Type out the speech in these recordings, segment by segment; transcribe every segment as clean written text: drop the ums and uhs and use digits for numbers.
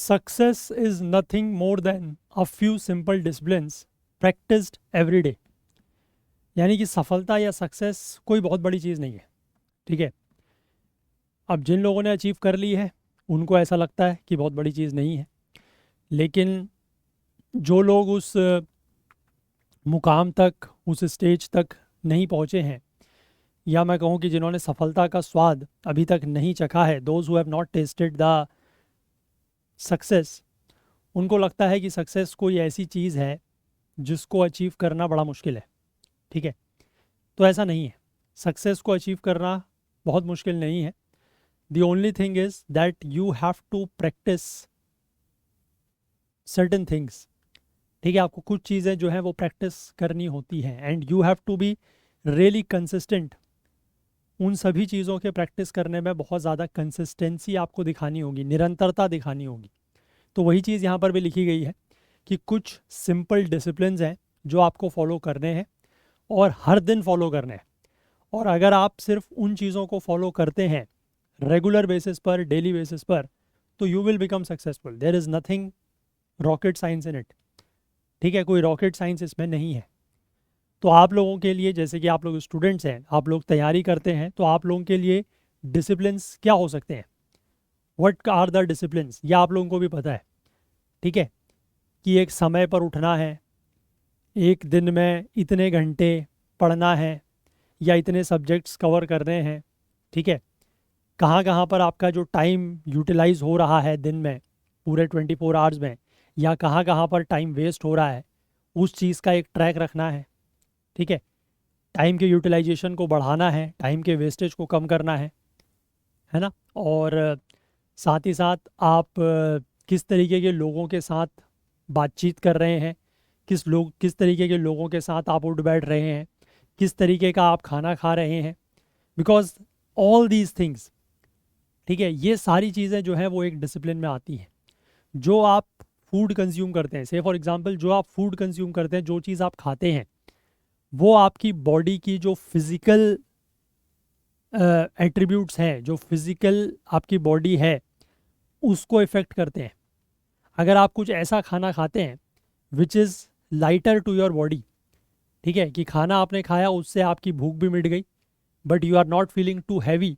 Success is nothing more than a few simple disciplines practised every day. यानी कि सफलता या सक्सेस कोई बहुत बड़ी चीज़ नहीं है। ठीक है, अब जिन लोगों ने अचीव कर ली है उनको ऐसा लगता है कि बहुत बड़ी चीज़ नहीं है, लेकिन जो लोग उस मुकाम तक, उस स्टेज तक नहीं पहुँचे हैं, या मैं कहूँ कि जिन्होंने सफलता का स्वाद अभी तक नहीं चखा है, those who have not tested the success, उनको लगता है कि सक्सेस कोई ऐसी चीज़ है जिसको अचीव करना बड़ा मुश्किल है। ठीक है, तो ऐसा नहीं है। सक्सेस को अचीव करना बहुत मुश्किल नहीं है। The only thing is that you have to practise certain things. ठीक है, आपको कुछ चीज़ें जो हैं वो प्रैक्टिस करनी होती हैं, and you have to be really consistent. उन सभी चीज़ों के प्रैक्टिस करने में बहुत ज़्यादा कंसिस्टेंसी आपको दिखानी होगी, निरंतरता दिखानी होगी। तो वही चीज़ यहाँ पर भी लिखी गई है कि कुछ सिंपल डिसिप्लिन्स हैं जो आपको फॉलो करने हैं और हर दिन फॉलो करने हैं। और अगर आप सिर्फ उन चीज़ों को फॉलो करते हैं रेगुलर बेसिस पर, डेली बेसिस पर, तो you will become successful. There is nothing rocket science in it. ठीक है, कोई रॉकेट साइंस इसमें नहीं है। तो आप लोगों के लिए, जैसे कि आप लोग स्टूडेंट्स हैं, आप लोग तैयारी करते हैं, तो आप लोगों के लिए डिसिप्लिन्स क्या हो सकते हैं, व्हाट आर द डिसिप्लिन्स, यह आप लोगों को भी पता है। ठीक है, कि एक समय पर उठना है, एक दिन में इतने घंटे पढ़ना है, या इतने सब्जेक्ट्स कवर करने हैं। ठीक है, कहाँ कहाँ पर आपका जो टाइम यूटिलाइज हो रहा है दिन में पूरे 24 आवर्स में, या कहाँ कहाँ पर टाइम वेस्ट हो रहा है, उस चीज़ का एक ट्रैक रखना है। ठीक है, टाइम के यूटिलाइजेशन को बढ़ाना है, टाइम के वेस्टेज को कम करना है ना। और साथ ही साथ आप किस तरीके के लोगों के साथ बातचीत कर रहे हैं, किस तरीके के लोगों के साथ आप उठ बैठ रहे हैं, किस तरीके का आप खाना खा रहे हैं, बिकॉज ऑल दीज थिंग्स, ठीक है, ये सारी चीज़ें जो हैं वो एक डिसिप्लिन में आती हैं। जो आप फूड कंज्यूम करते हैं, से फॉर एग्जांपल जो आप फूड कंज्यूम करते हैं, जो चीज़ आप खाते हैं, वो आपकी बॉडी की जो फिज़िकल एट्रीब्यूट्स हैं, जो फिज़िकल आपकी बॉडी है, उसको इफ़ेक्ट करते हैं। अगर आप कुछ ऐसा खाना खाते हैं which is lighter to your body, ठीक है, कि खाना आपने खाया, उससे आपकी भूख भी मिट गई, but you are not feeling too heavy,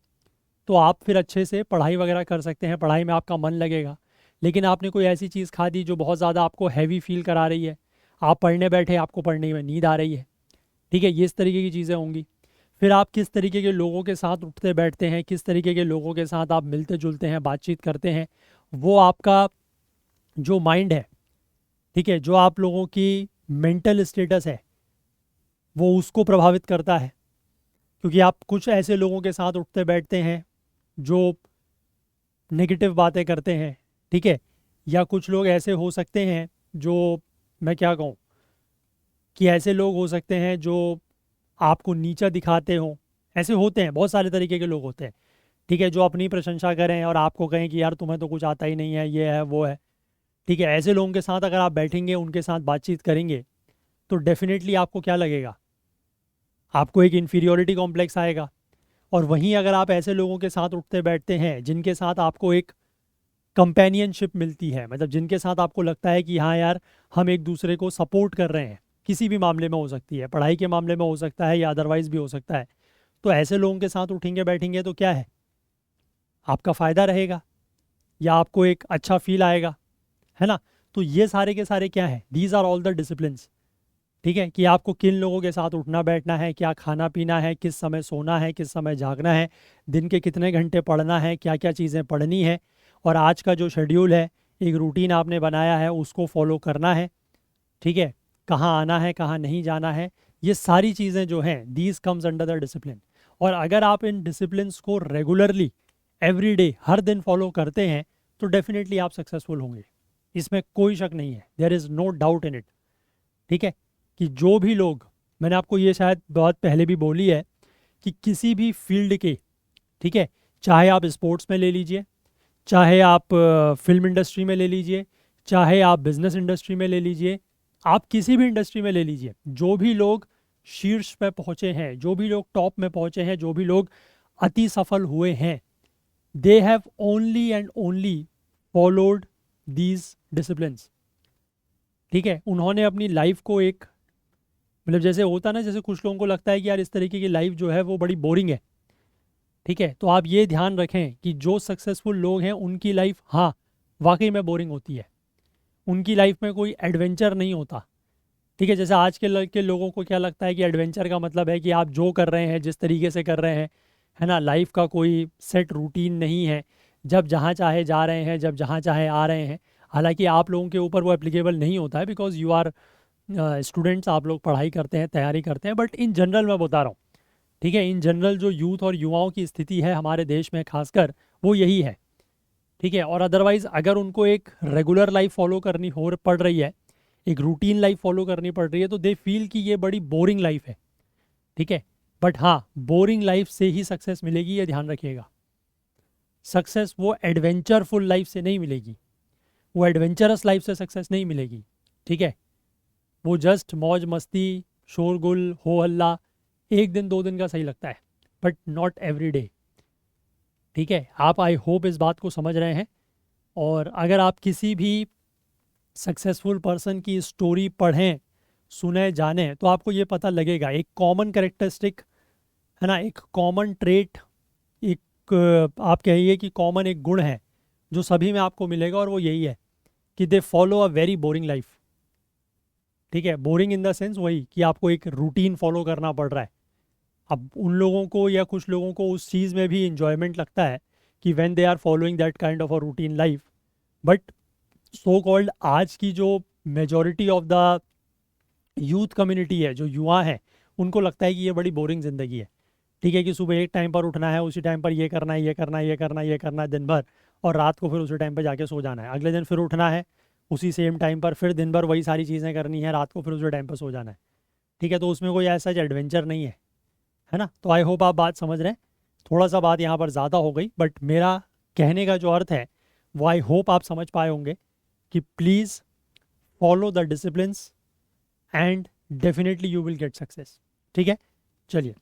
तो आप फिर अच्छे से पढ़ाई वगैरह कर सकते हैं, पढ़ाई में आपका मन लगेगा। लेकिन आपने कोई ऐसी चीज़ खा दी जो बहुत ज़्यादा आपको हैवी फील करा रही है, आप पढ़ने बैठे, आपको पढ़ने में नींद आ रही है। ठीक है, ये इस तरीके की चीज़ें होंगी। फिर आप किस तरीके के लोगों के साथ उठते बैठते हैं, किस तरीके के लोगों के साथ आप मिलते जुलते हैं, बातचीत करते हैं, वो आपका जो माइंड है, ठीक है, जो आप लोगों की मेंटल स्टेटस है, वो उसको प्रभावित करता है। क्योंकि आप कुछ ऐसे लोगों के साथ उठते बैठते हैं जो नेगेटिव बातें करते हैं, ठीक है, या कुछ लोग ऐसे हो सकते हैं जो, मैं क्या कहूँ, कि ऐसे लोग हो सकते हैं जो आपको नीचा दिखाते हों। ऐसे होते हैं, बहुत सारे तरीके के लोग होते हैं। ठीक है, जो अपनी प्रशंसा करें और आपको कहें कि यार तुम्हें तो कुछ आता ही नहीं है, ये है वो है। ठीक है, ऐसे लोगों के साथ अगर आप बैठेंगे, उनके साथ बातचीत करेंगे, तो डेफिनेटली आपको क्या लगेगा, आपको एक इन्फीरियोरिटी कॉम्प्लेक्स आएगा। और वहीं अगर आप ऐसे लोगों के साथ उठते बैठते हैं जिनके साथ आपको एक कंपेनियनशिप मिलती है, मतलब जिनके साथ आपको लगता है कि हाँ यार, हम एक दूसरे को सपोर्ट कर रहे हैं, किसी भी मामले में हो सकती है, पढ़ाई के मामले में हो सकता है, या अदरवाइज भी हो सकता है, तो ऐसे लोगों के साथ उठेंगे बैठेंगे तो क्या है, आपका फ़ायदा रहेगा, या आपको एक अच्छा फील आएगा, है ना। तो ये सारे के सारे क्या है, these are all the disciplines. ठीक है, कि आपको किन लोगों के साथ उठना बैठना है, क्या खाना पीना है, किस समय सोना है, किस समय जागना है, दिन के कितने घंटे पढ़ना है, क्या क्या चीज़ें पढ़नी है, और आज का जो शेड्यूल है, एक रूटीन आपने बनाया है, उसको फॉलो करना है। ठीक है, कहाँ आना है, कहाँ नहीं जाना है, ये सारी चीज़ें जो हैं, these comes under the discipline. और अगर आप इन डिसिप्लिन्स को रेगुलरली एवरी डे, हर दिन फॉलो करते हैं, तो डेफिनेटली आप सक्सेसफुल होंगे, इसमें कोई शक नहीं है, there is no doubt in it. ठीक है, कि जो भी लोग, मैंने आपको ये शायद बहुत पहले भी बोली है, कि किसी भी फील्ड के, ठीक है, चाहे आप स्पोर्ट्स में ले लीजिए, चाहे आप फिल्म इंडस्ट्री में ले लीजिए, चाहे आप बिजनेस इंडस्ट्री में ले लीजिए, आप किसी भी इंडस्ट्री में ले लीजिए, जो भी लोग शीर्ष पे पहुँचे हैं, जो भी लोग टॉप में पहुँचे हैं, जो भी लोग अति सफल हुए हैं, they have only and only followed these disciplines. ठीक है, उन्होंने अपनी लाइफ को एक, मतलब जैसे होता ना, जैसे कुछ लोगों को लगता है कि यार इस तरीके की लाइफ जो है वो बड़ी बोरिंग है। ठीक है, तो आप ये ध्यान रखें कि जो सक्सेसफुल लोग हैं उनकी लाइफ, हाँ, वाकई में बोरिंग होती है। उनकी लाइफ में कोई एडवेंचर नहीं होता। ठीक है, जैसे आज के लोगों को क्या लगता है कि एडवेंचर का मतलब है कि आप जो कर रहे हैं जिस तरीके से कर रहे हैं, है ना, लाइफ का कोई सेट रूटीन नहीं है, जब जहाँ चाहे जा रहे हैं, जब जहाँ चाहे आ रहे हैं। हालांकि आप लोगों के ऊपर वो एप्लीकेबल नहीं होता है, बिकॉज यू आर स्टूडेंट्स, आप लोग पढ़ाई करते हैं, तैयारी करते हैं, बट इन जनरल मैं बता रहा हूँ। ठीक है, इन जनरल जो यूथ और युवाओं की स्थिति है हमारे देश में खासकर, वो यही है। ठीक है, और अदरवाइज़ अगर उनको एक रेगुलर लाइफ फॉलो करनी हो पड़ रही है, एक रूटीन लाइफ फॉलो करनी पड़ रही है, तो दे फील कि ये बड़ी बोरिंग लाइफ है। ठीक है, बट हाँ, बोरिंग लाइफ से ही सक्सेस मिलेगी, ये ध्यान रखिएगा। सक्सेस वो एडवेंचरफुल लाइफ से नहीं मिलेगी, वो एडवेंचरस लाइफ से सक्सेस नहीं मिलेगी। ठीक है, वो जस्ट मौज मस्ती, शोरगुल, हो हल्ला, एक दिन दो दिन का सही लगता है, बट नॉट एवरी डे। ठीक है, आप आई होप इस बात को समझ रहे हैं। और अगर आप किसी भी सक्सेसफुल पर्सन की स्टोरी पढ़ें, सुने, जाने, तो आपको ये पता लगेगा एक कॉमन कैरेक्टरिस्टिक, है ना, एक कॉमन ट्रेट, एक आप कहिए कि कॉमन एक गुण है जो सभी में आपको मिलेगा, और वो यही है कि they follow a very boring life. ठीक है, बोरिंग इन द सेंस वही कि आपको एक रूटीन फॉलो करना पड़ रहा है। अब उन लोगों को या कुछ लोगों को उस चीज़ में भी इंजॉयमेंट लगता है कि when they are following that kind of a routine life, but so called आज की जो majority of the youth community है, जो युवा है, उनको लगता है कि ये बड़ी बोरिंग ज़िंदगी है। ठीक है, कि सुबह एक टाइम पर उठना है, उसी टाइम पर ये करना है, ये करना है, ये करना है, ये करना है दिन भर, और रात को फिर उसी टाइम पर जाके सो जाना है। अगले दिन फिर उठना है उसी सेम टाइम पर, फिर दिन भर वही सारी चीज़ें करनी है, रात को फिर उसी टाइम पर सो जाना है। ठीक है, तो उसमें कोई ऐसा एडवेंचर नहीं है, है ना। तो आई होप आप बात समझ रहे हैं। थोड़ा सा बात यहाँ पर ज़्यादा हो गई, बट मेरा कहने का जो अर्थ है वो आई होप आप समझ पाए होंगे कि please follow the disciplines and definitely you will get success. ठीक है, चलिए।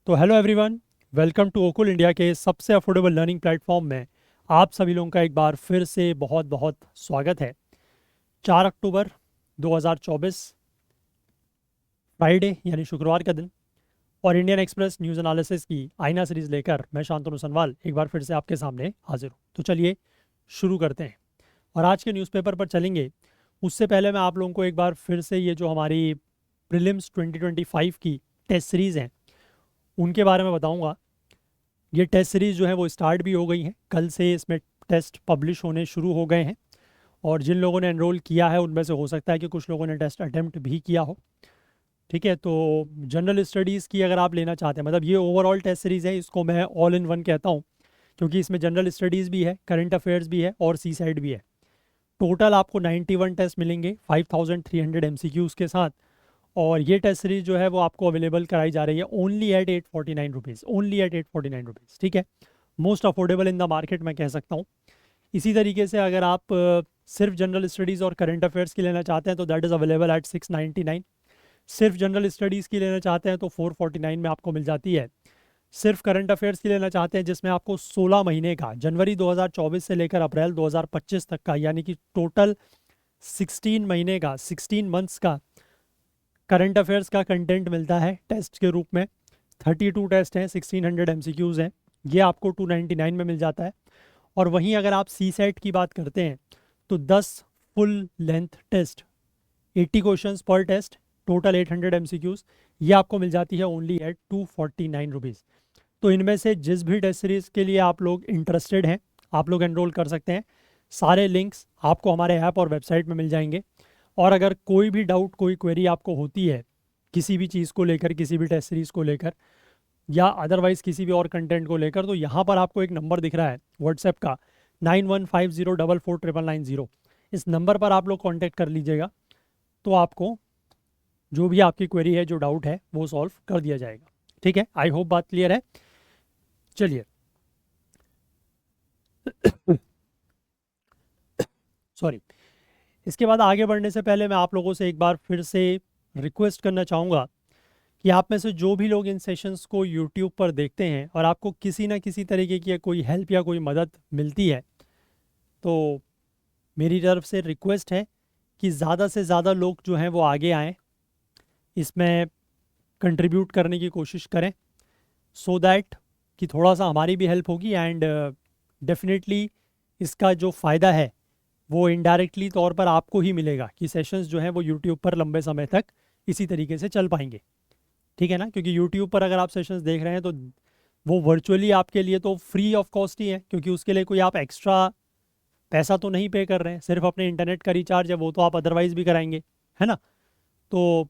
तो hello everyone, welcome to Okul India के सबसे अफोर्डेबल लर्निंग प्लेटफॉर्म में आप सभी लोगों का एक बार फिर से बहुत बहुत स्वागत है। 4 अक्टूबर 2024, फ्राइडे यानी शुक्रवार का दिन, और इंडियन एक्सप्रेस न्यूज़ एनालिसिस की आईना सीरीज़ लेकर मैं शांतनु सनवाल एक बार फिर से आपके सामने हाजिर हूँ। तो चलिए शुरू करते हैं और आज के न्यूज़पेपर पर चलेंगे। उससे पहले मैं आप लोगों को एक बार फिर से ये जो हमारी प्रीलिम्स 2025 की टेस्ट सीरीज़ हैं उनके बारे में बताऊंगा। ये टेस्ट सीरीज़ जो है वो स्टार्ट भी हो गई हैं, कल से इसमें टेस्ट पब्लिश होने शुरू हो गए हैं, और जिन लोगों ने एनरोल किया है उनमें से हो सकता है कि कुछ लोगों ने टेस्ट अटेम्प्ट भी किया हो। ठीक है, तो जनरल स्टडीज़ की अगर आप लेना चाहते हैं, मतलब ये ओवरऑल टेस्ट सीरीज़ है, इसको मैं ऑल इन वन कहता हूँ, क्योंकि इसमें जनरल स्टडीज़ भी है, करंट अफेयर्स भी है, और सी साइड भी है। टोटल आपको 91 टेस्ट मिलेंगे 5300 MCQs के साथ, और ये टेस्ट सीरीज जो है वो आपको अवेलेबल कराई जा रही है only at 849 rupees, only at 849 rupees. ठीक है, most affordable in the market मैं कह सकता हूँ। इसी तरीके से अगर आप सिर्फ जनरल स्टडीज़ और करंट अफेयर्स की लेना चाहते हैं तो दैट इज़ अवेलेबल एट 699। सिर्फ जनरल स्टडीज़ की लेना चाहते हैं तो 449 में आपको मिल जाती है। सिर्फ करंट अफेयर्स की लेना चाहते हैं जिसमें आपको 16 महीने का, जनवरी 2024 से लेकर अप्रैल 2025 तक का, यानी कि टोटल 16 महीने का, 16 मंथ्स का करंट अफेयर्स का कंटेंट मिलता है टेस्ट के रूप में। 32 टेस्ट हैं, 1600 MCQs हैं, ये आपको 299 में मिल जाता है। और वहीं अगर आप सी सेट की बात करते हैं तो 10 फुल लेंथ टेस्ट, 80 क्वेश्चंस पर टेस्ट, टोटल 800 MCQs, ये आपको मिल जाती है ओनली एट 249 रुपीज़। तो इनमें से जिस भी टेस्ट सीरीज़ के लिए आप लोग इंटरेस्टेड हैं, आप लोग एनरोल कर सकते हैं। सारे लिंक्स आपको हमारे ऐप और वेबसाइट में मिल जाएंगे। और अगर कोई भी डाउट, कोई क्वेरी आपको होती है किसी भी चीज़ को लेकर, किसी भी टेस्ट सीरीज़ को लेकर, या अदरवाइज़ किसी भी और कंटेंट को लेकर, तो यहाँ पर आपको एक नंबर दिख रहा है व्हाट्सएप का, 9150449990। इस नंबर पर आप लोग कॉन्टैक्ट कर लीजिएगा, तो आपको जो भी आपकी क्वेरी है, जो डाउट है, वो सॉल्व कर दिया जाएगा। ठीक है, आई होप बात क्लियर है। चलिए सॉरी, इसके बाद आगे बढ़ने से पहले मैं आप लोगों से एक बार फिर से रिक्वेस्ट करना चाहूँगा कि आप में से जो भी लोग इन सेशंस को यूट्यूब पर देखते हैं और आपको किसी ना किसी तरीके की कोई हेल्प या कोई मदद मिलती है, तो मेरी तरफ से रिक्वेस्ट है कि ज़्यादा से ज़्यादा लोग जो हैं वो आगे आएँ, इसमें कंट्रीब्यूट करने की कोशिश करें, सो दैट कि थोड़ा सा हमारी भी हेल्प होगी एंड डेफिनेटली इसका जो फ़ायदा है वो इनडायरेक्टली तौर पर आपको ही मिलेगा कि सेशंस जो हैं वो यूट्यूब पर लंबे समय तक इसी तरीके से चल पाएंगे। ठीक है ना, क्योंकि यूट्यूब पर अगर आप सेशंस देख रहे हैं तो वो वर्चुअली आपके लिए तो फ्री ऑफ कॉस्ट ही है, क्योंकि उसके लिए कोई आप एक्स्ट्रा पैसा तो नहीं पे कर रहे हैं, सिर्फ अपने इंटरनेट का रिचार्ज है, वो तो आप अदरवाइज़ भी कराएंगे, है ना। तो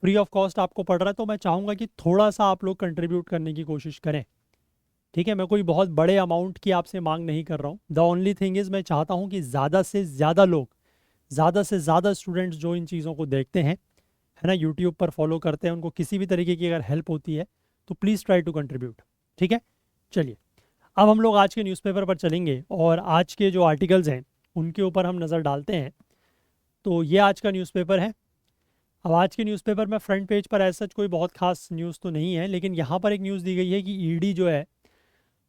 फ्री ऑफ कॉस्ट आपको पड़ रहा है, तो मैं चाहूँगा कि थोड़ा सा आप लोग कंट्रीब्यूट करने की कोशिश करें। ठीक है, मैं कोई बहुत बड़े अमाउंट की आपसे मांग नहीं कर रहा हूँ। द ओनली थिंग इज़ मैं चाहता हूँ कि ज़्यादा से ज़्यादा लोग, ज़्यादा से ज़्यादा स्टूडेंट्स जो इन चीज़ों को देखते हैं, है ना, यूट्यूब पर फॉलो करते हैं, उनको किसी भी तरीके की अगर हेल्प होती है तो प्लीज़ ट्राई टू कंट्रीब्यूट। ठीक है, चलिए अब हम लोग आज के न्यूज़पेपर पर चलेंगे और आज के जो आर्टिकल्स हैं उनके ऊपर हम नज़र डालते हैं। तो ये आज का न्यूज़पेपर है। अब आज के न्यूज़पेपर में फ्रंट पेज पर ऐसा कोई बहुत खास न्यूज़ तो नहीं है, लेकिन यहाँ पर एक न्यूज़ दी गई है कि ईडी जो है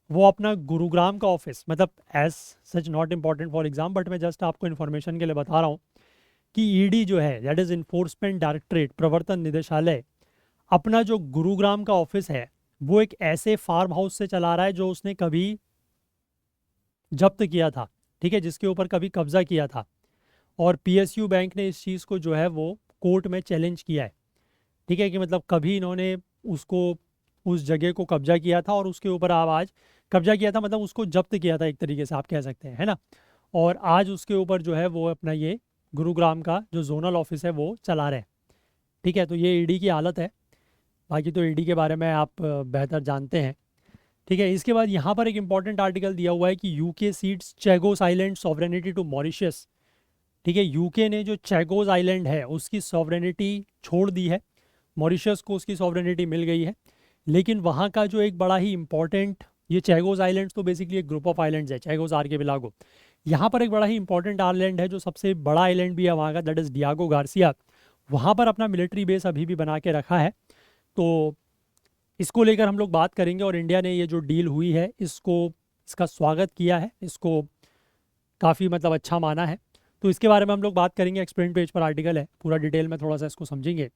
वो अपना गुरुग्राम का ऑफिस, मतलब as such not important for exam, but मैं जस्ट आपको इन्फॉर्मेशन के लिए बता रहा हूँ कि ईडी जो है, दैट इज़ इन्फोर्समेंट डायरेक्टरेट, प्रवर्तन निदेशालय, अपना जो गुरुग्राम का ऑफिस है वो एक ऐसे फार्म हाउस से चला रहा है जो उसने कभी जब्त किया था। ठीक है, जिसके ऊपर कभी कब्जा किया था, और पीएसयू बैंक ने इस चीज़ को जो है वो कोर्ट में चैलेंज किया है। ठीक है, कि मतलब कभी इन्होंने उसको, उस जगह को कब्जा किया था और उसके ऊपर आज कब्जा किया था, मतलब उसको जब्त किया था एक तरीके से आप कह सकते हैं, है ना। और आज उसके ऊपर जो है वो अपना ये गुरुग्राम का जो जोनल ऑफिस है वो चला रहे हैं। ठीक है, तो ये ईडी की हालत है। बाकी तो ईडी के बारे में आप बेहतर जानते हैं। ठीक है, इसके बाद यहाँ पर एक इंपॉर्टेंट आर्टिकल दिया हुआ है कि UK cedes Chagos island sovereignty to Mauritius. ठीक है, यूके ने जो चैगोस आइलैंड है उसकी सॉवरेनिटी छोड़ दी है, मॉरिशस को उसकी सॉवरेनिटी मिल गई है। लेकिन वहाँ का जो एक बड़ा ही इंपॉर्टेंट, ये चैगोस आइलैंड्स तो बेसिकली एक ग्रुप ऑफ आइलैंड्स है, चैगोस आर्किपेलागो। यहाँ पर एक बड़ा ही इंपॉर्टेंट आइलैंड है जो सबसे बड़ा आइलैंड भी है वहाँ का, दैट इज़ डियागो गार्सिया। वहाँ पर अपना मिलिट्री बेस अभी भी बना के रखा है। तो इसको लेकर हम लोग बात करेंगे, और इंडिया ने ये जो डील हुई है इसको, इसका स्वागत किया है, इसको काफ़ी मतलब अच्छा माना है। तो इसके बारे में हम लोग बात करेंगे, एक्सप्लेन पेज पर आर्टिकल है, पूरा डिटेल में थोड़ा सा इसको समझेंगे।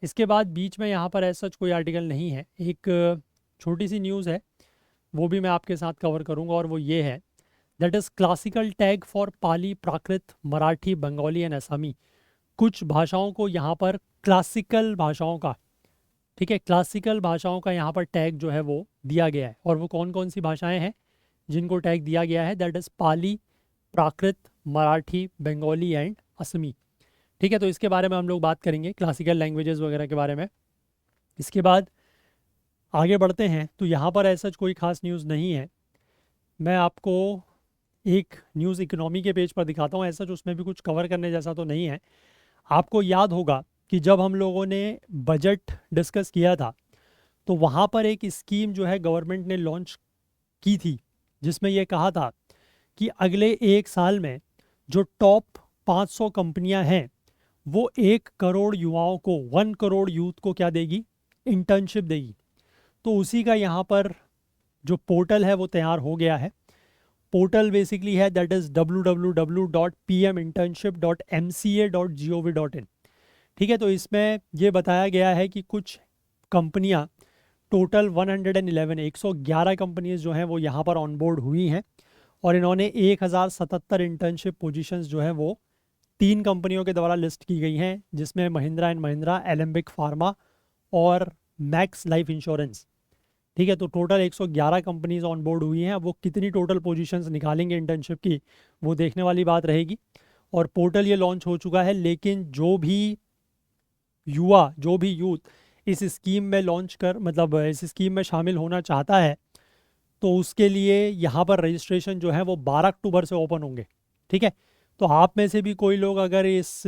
इसके बाद बीच में यहाँ पर ऐसा कोई आर्टिकल नहीं है, एक छोटी सी न्यूज़ है वो भी मैं आपके साथ कवर करूँगा, और वो ये है, that is classical tag for Pali, Prakrit, Marathi, Bengali and Asami. कुछ भाषाओं को यहाँ पर क्लासिकल भाषाओं का, ठीक है, क्लासिकल भाषाओं का यहाँ पर टैग जो है वो दिया गया है। और वो कौन कौन सी भाषाएं हैं जिनको टैग दिया गया है, that is Pali, Prakrit, Marathi, Bengali and Asami. ठीक है, तो इसके बारे में हम लोग बात करेंगे, क्लासिकल लैंग्वेजेस वगैरह के बारे में। इसके बाद आगे बढ़ते हैं, तो यहाँ पर ऐसा कोई खास न्यूज़ नहीं है। मैं आपको एक न्यूज़ इकोनॉमी के पेज पर दिखाता हूँ, ऐसा जो उसमें भी कुछ कवर करने जैसा तो नहीं है। आपको याद होगा कि जब हम लोगों ने बजट डिस्कस किया था तो वहाँ पर एक स्कीम जो है गवर्नमेंट ने लॉन्च की थी, जिसमें यह कहा था कि अगले एक साल में जो टॉप 500 कंपनियां हैं वो 1 करोड़ युवाओं को, 1 करोड़ यूथ को क्या देगी, इंटर्नशिप देगी। तो उसी का यहाँ पर जो पोर्टल है वो तैयार हो गया है। पोर्टल बेसिकली है दैट इज़ www.pminternship.mca.gov.in। ठीक है, तो इसमें ये बताया गया है कि कुछ कंपनियां, टोटल 111 कंपनीज जो हैं वो यहाँ पर ऑनबोर्ड हुई हैं, और इन्होंने 1077 इंटर्नशिप पोजीशंस जो है वो 3 कंपनियों के द्वारा लिस्ट की गई हैं, जिसमें महिंद्रा एंड महिंद्रा, एलेम्बिक फार्मा और मैक्स लाइफ इंश्योरेंस। ठीक है, तो टोटल 111 कंपनीज ऑन बोर्ड हुई हैं। अब वो कितनी टोटल पोजीशंस निकालेंगे इंटर्नशिप की, वो देखने वाली बात रहेगी। और पोर्टल ये लॉन्च हो चुका है, लेकिन जो भी युवा, जो भी यूथ इस स्कीम में लॉन्च कर, मतलब इस स्कीम में शामिल होना चाहता है, तो उसके लिए यहाँ पर रजिस्ट्रेशन जो है वो 12 अक्टूबर से ओपन होंगे। ठीक है, तो आप में से भी कोई लोग अगर इस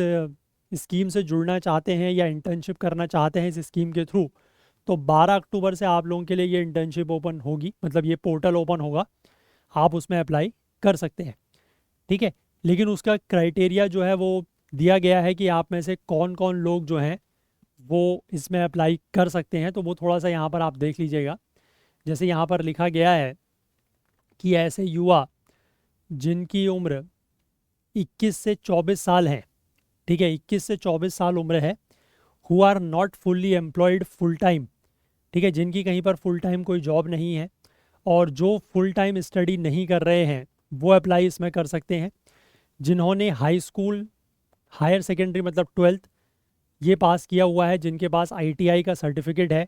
स्कीम से जुड़ना चाहते हैं या इंटर्नशिप करना चाहते हैं इस स्कीम के थ्रू, तो 12 अक्टूबर से आप लोगों के लिए ये इंटर्नशिप ओपन होगी, मतलब ये पोर्टल ओपन होगा, आप उसमें अप्लाई कर सकते हैं। ठीक है, लेकिन उसका क्राइटेरिया जो है वो दिया गया है कि आप में से कौन कौन लोग जो हैं वो इसमें अप्लाई कर सकते हैं, तो वो थोड़ा सा यहाँ पर आप देख लीजिएगा। जैसे यहाँ पर लिखा गया है कि ऐसे युवा जिनकी उम्र 21 से 24 साल हैं, ठीक है, 21 से 24 साल उम्र है, who are not fully employed full time, ठीक है, जिनकी कहीं पर फुल टाइम कोई जॉब नहीं है और जो फुल टाइम स्टडी नहीं कर रहे हैं वो अप्लाई इसमें कर सकते हैं। जिन्होंने हाई स्कूल, हायर सेकेंडरी मतलब 12th ये पास किया हुआ है, जिनके पास आईटीआई का सर्टिफिकेट है,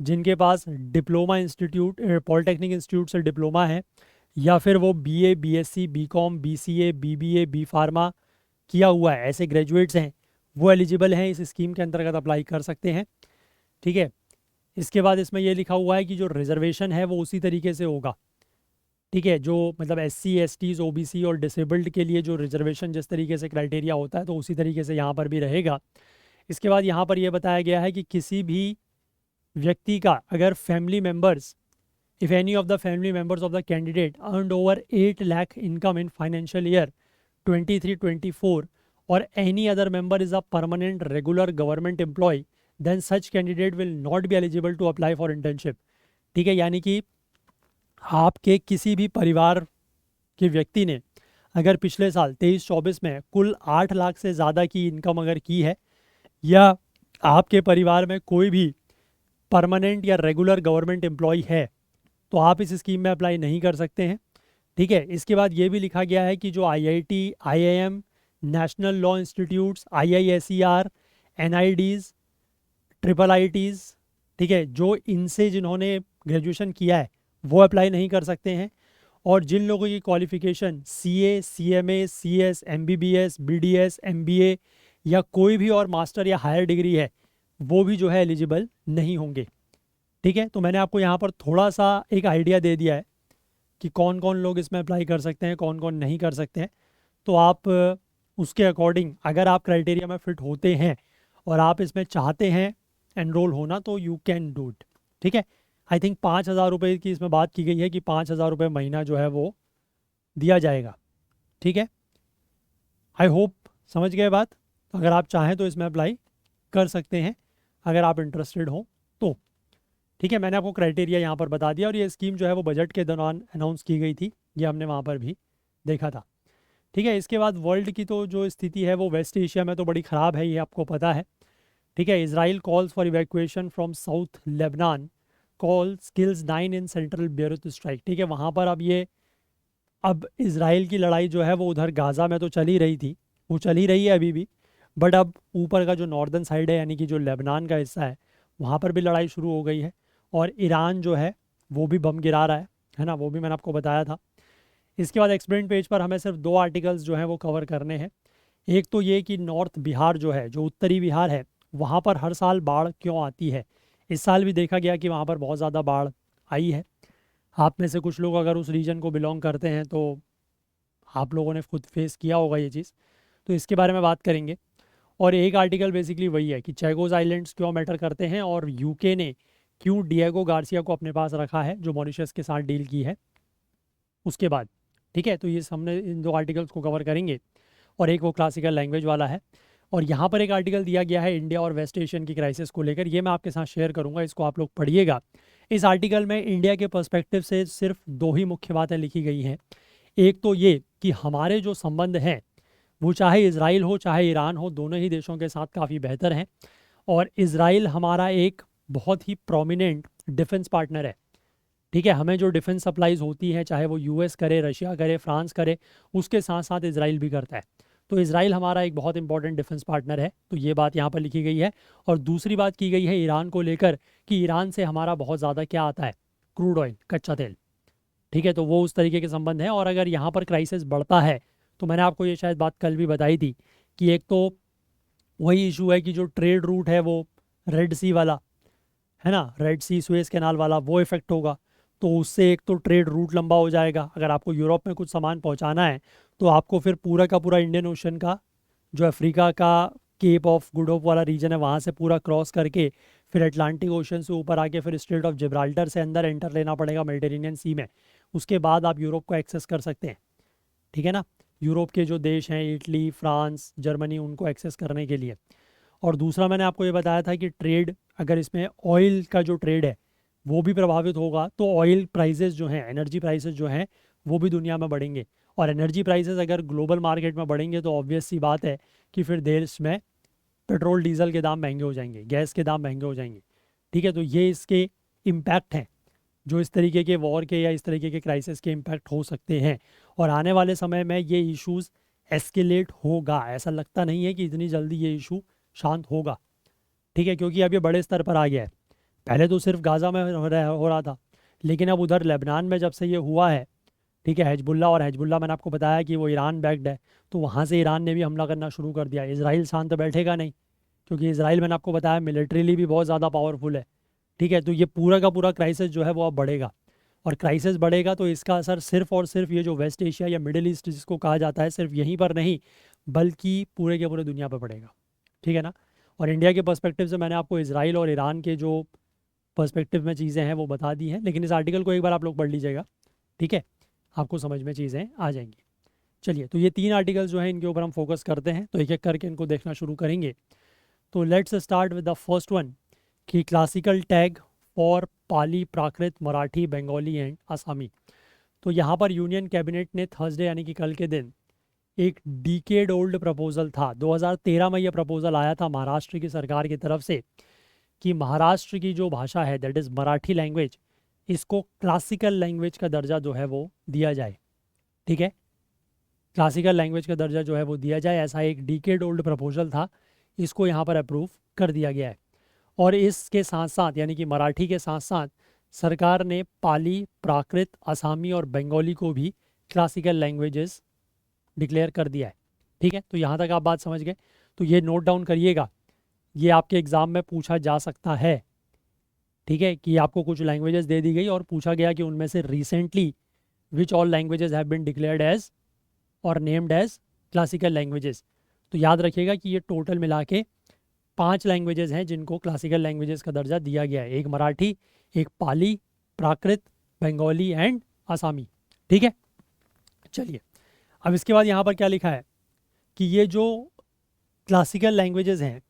जिनके पास डिप्लोमा इंस्टीट्यूट, पॉलिटेक्निक इंस्टीट्यूट से डिप्लोमा है, या फिर वो BA, BSc, BCom, BCA, BBA, B pharma किया हुआ है, ऐसे ग्रेजुएट्स हैं, वो एलिजिबल हैं, इस स्कीम के अंतर्गत अप्लाई कर सकते हैं। ठीक है, इसके बाद इसमें ये लिखा हुआ है कि जो रिजर्वेशन है वो उसी तरीके से होगा। ठीक है, जो मतलब एससी, एसटीज, ओबीसी और डिसेबल्ड के लिए जो रिजर्वेशन जिस तरीके से क्राइटेरिया होता है तो उसी तरीके से यहाँ पर भी रहेगा। इसके बाद यहाँ पर यह बताया गया है कि किसी भी व्यक्ति का अगर family members, if any of the family members of the candidate earned over 8 lakh income in financial year 23-24 और any other member is a permanent regular government employ then such candidate will not be eligible to apply for internship. ठीक है, यानी कि आपके किसी भी परिवार के व्यक्ति ने अगर पिछले साल 23-24 में कुल 8 लाख से ज़्यादा की इनकम अगर की है, या आपके परिवार में कोई भी परमानेंट या रेगुलर गवर्नमेंट एम्प्लॉय है, तो आप इस स्कीम में अप्लाई नहीं कर सकते हैं। ठीक है, इसके बाद ये भी लिखा गया है कि जो IIT, IIM, national law institutes, IISER, NIDs, triple ITs, ठीक है, जो इनसे जिन्होंने ग्रेजुएशन किया है वो अप्लाई नहीं कर सकते हैं। और जिन लोगों की qualification CA, CMA, CS, MBBS, BDS, MBA या कोई भी और मास्टर या हायर डिग्री है, वो भी जो है एलिजिबल नहीं होंगे। ठीक है, तो मैंने आपको यहाँ पर थोड़ा सा एक आइडिया दे दिया है कि कौन कौन लोग इसमें अप्लाई कर सकते हैं, कौन कौन नहीं कर सकते हैं। तो आप उसके अकॉर्डिंग अगर आप क्राइटेरिया में फिट होते हैं और आप इसमें चाहते हैं एनरोल होना, तो यू कैन डू इट। ठीक है, आई थिंक 5,000 रुपये की इसमें बात की गई है कि 5,000 रुपये महीना जो है वो दिया जाएगा। ठीक है, आई होप समझ गए बात। अगर आप चाहें तो इसमें अप्लाई कर सकते हैं अगर आप इंटरेस्टेड हो तो। ठीक है, मैंने आपको क्राइटेरिया यहाँ पर बता दिया और ये स्कीम जो है वो बजट के दौरान अनाउंस की गई थी, ये हमने वहाँ पर भी देखा था। ठीक है, इसके बाद वर्ल्ड की तो जो स्थिति है वो वेस्ट एशिया में तो बड़ी ख़राब है, ये आपको पता है। ठीक है, Israel calls for evacuation from south Lebanon, call skills 9 in central Beirut strike. ठीक है, वहाँ पर अब इसराइल की लड़ाई जो है वो उधर गाज़ा में तो चल ही रही थी, वो चल ही रही है अभी भी, बट अब ऊपर का जो नॉर्दर्न साइड है यानी कि जो लेबनान का हिस्सा है वहाँ पर भी लड़ाई शुरू हो गई है और ईरान जो है वो भी बम गिरा रहा है ना, वो भी मैंने आपको बताया था। इसके बाद एक्सप्लेन पेज पर हमें सिर्फ 2 आर्टिकल्स जो हैं वो कवर करने हैं। एक तो ये कि नॉर्थ बिहार जो है, जो उत्तरी बिहार है, वहाँ पर हर साल बाढ़ क्यों आती है। इस साल भी देखा गया कि वहाँ पर बहुत ज़्यादा बाढ़ आई है। आप में से कुछ लोग अगर उस रीजन को बिलोंग करते हैं तो आप लोगों ने खुद फेस किया होगा ये चीज़, तो इसके बारे में बात करेंगे। और एक आर्टिकल बेसिकली वही है कि चैगोस आइलैंड्स क्यों मैटर करते हैं और यूके ने क्यों डिएगो गार्सिया को अपने पास रखा है जो मॉरिशस के साथ डील की है उसके बाद। ठीक है, तो ये हमने इन 2 आर्टिकल्स को कवर करेंगे और एक वो क्लासिकल लैंग्वेज वाला है। और यहाँ पर एक आर्टिकल दिया गया है इंडिया और वेस्ट एशियन की क्राइसिस को लेकर, ये मैं आपके साथ शेयर करूँगा, इसको आप लोग पढ़िएगा। इस आर्टिकल में इंडिया के पर्सपेक्टिव से सिर्फ 2 ही मुख्य बातें लिखी गई हैं। एक तो ये कि हमारे जो संबंध हैं वो चाहे इजराइल हो चाहे ईरान हो, दोनों ही देशों के साथ काफ़ी बेहतर हैं और इजराइल हमारा एक बहुत ही प्रोमिनेंट डिफेंस पार्टनर है। ठीक है, हमें जो डिफेंस सप्लाईज होती हैं चाहे वो यूएस करे, रशिया करे, फ्रांस करे, उसके साथ साथ इजराइल भी करता है। तो इजराइल हमारा एक बहुत इंपॉर्टेंट डिफेंस पार्टनर है, तो ये बात यहाँ पर लिखी गई है। और दूसरी बात की गई है ईरान को लेकर कि ईरान से हमारा बहुत ज़्यादा क्या आता है, क्रूड ऑयल, कच्चा तेल। ठीक है, तो वो उस तरीके के संबंध हैं। और अगर यहाँ पर क्राइसिस बढ़ता है तो मैंने आपको ये शायद बात कल भी बताई थी कि एक तो वही इशू है कि जो ट्रेड रूट है वो रेड सी वाला है ना, रेड सी, सुएज कैनाल वाला, वो इफेक्ट होगा। तो उससे एक तो ट्रेड रूट लंबा हो जाएगा, अगर आपको यूरोप में कुछ सामान पहुंचाना है तो आपको फिर पूरा का पूरा इंडियन ओशन का, जो अफ्रीका का केप ऑफ गुड होप वाला रीजन है, वहाँ से पूरा क्रॉस करके फिर अटलांटिक ओशन से ऊपर आके फिर स्ट्रेट ऑफ जिब्राल्टर से अंदर एंटर लेना पड़ेगा मेडिटेरेनियन सी में, उसके बाद आप यूरोप को एक्सेस कर सकते हैं। ठीक है ना, यूरोप के जो देश हैं इटली, फ्रांस, जर्मनी, उनको एक्सेस करने के लिए। और दूसरा मैंने आपको ये बताया था कि ट्रेड, अगर इसमें ऑयल का जो ट्रेड है वो भी प्रभावित होगा तो ऑयल प्राइसेस जो हैं, एनर्जी प्राइसेस जो हैं वो भी दुनिया में बढ़ेंगे। और एनर्जी प्राइसेस अगर ग्लोबल मार्केट में बढ़ेंगे तो ऑब्वियस सी बात है कि फिर देश में पेट्रोल डीजल के दाम महंगे हो जाएंगे, गैस के दाम महंगे हो जाएंगे। ठीक है, तो ये इसके इम्पैक्ट हैं जो इस तरीके के वॉर के या इस तरीके के क्राइसिस के इम्पैक्ट हो सकते हैं। और आने वाले समय में ये इश्यूज एस्केलेट होगा, ऐसा लगता नहीं है कि इतनी जल्दी ये इशू शांत होगा। ठीक है, क्योंकि अब ये बड़े स्तर पर आ गया है। पहले तो सिर्फ गाज़ा में हो रहा था, लेकिन अब उधर लेबनान में जब से ये हुआ है, ठीक है, हिजबुल्ला, और हिजबुल्ला मैंने आपको बताया कि वो ईरान बैक्ड है, तो वहाँ से ईरान ने भी हमला करना शुरू कर दिया। इजराइल शांत बैठेगा नहीं, क्योंकि इजराइल मैंने आपको बताया मिलिट्रीली भी बहुत ज़्यादा पावरफुल है। ठीक है, तो ये पूरा का पूरा क्राइसिस जो है वो अब बढ़ेगा, और क्राइसिस बढ़ेगा तो इसका असर सिर्फ और सिर्फ ये जो वेस्ट एशिया या मिडिल ईस्ट जिसको कहा जाता है, सिर्फ यहीं पर नहीं बल्कि पूरे के पूरे दुनिया पर पड़ेगा। ठीक है ना। और इंडिया के पर्सपेक्टिव से मैंने आपको इसराइल और ईरान के जो पर्सपेक्टिव में चीज़ें हैं वो बता दी हैं, लेकिन इस आर्टिकल को एक बार आप लोग पढ़ लीजिएगा। ठीक है, आपको समझ में चीज़ें आ जाएंगी। चलिए, तो ये 3 आर्टिकल्स जो हैं इनके ऊपर हम फोकस करते हैं, तो एक एक करके इनको देखना शुरू करेंगे। तो let's start with the first one कि classical tag for Pali, Prakrit, Marathi, Bengali and Asami. तो यहाँ पर यूनियन कैबिनेट ने थर्सडे यानी कि कल के दिन एक डिकेड ओल्ड प्रपोजल था, 2013 में यह प्रपोजल आया था महाराष्ट्र की सरकार की तरफ से कि महाराष्ट्र की जो भाषा है दैट इज़ मराठी लैंग्वेज, इसको क्लासिकल लैंग्वेज का दर्जा जो है वो दिया जाए। ठीक है, क्लासिकल लैंग्वेज का दर्जा जो है वो दिया जाए, ऐसा एक डिकेड ओल्ड प्रपोजल था, इसको यहाँ पर अप्रूव कर दिया गया है। और इसके साथ साथ यानी कि मराठी के साथ साथ सरकार ने पाली, प्राकृत, आसामी और बंगाली को भी क्लासिकल लैंग्वेजेस डिक्लेयर कर दिया है। ठीक है, तो यहाँ तक आप बात समझ गए। तो ये नोट डाउन करिएगा, ये आपके एग्ज़ाम में पूछा जा सकता है। ठीक है, कि आपको कुछ लैंग्वेजेस दे दी गई और पूछा गया कि उनमें से recently which all languages have been declared as और नेम्ड एज क्लासिकल लैंग्वेजेस। तो याद रखिएगा कि ये टोटल मिला के 5 लैंग्वेजेस हैं जिनको क्लासिकल लैंग्वेजेस का दर्जा दिया गया है। एक मराठी, एक पाली, प्राकृत, बंगाली एंड आसामी। ठीक है, चलिए अब इसके बाद यहाँ पर क्या लिखा है कि ये जो क्लासिकल लैंग्वेजेस हैं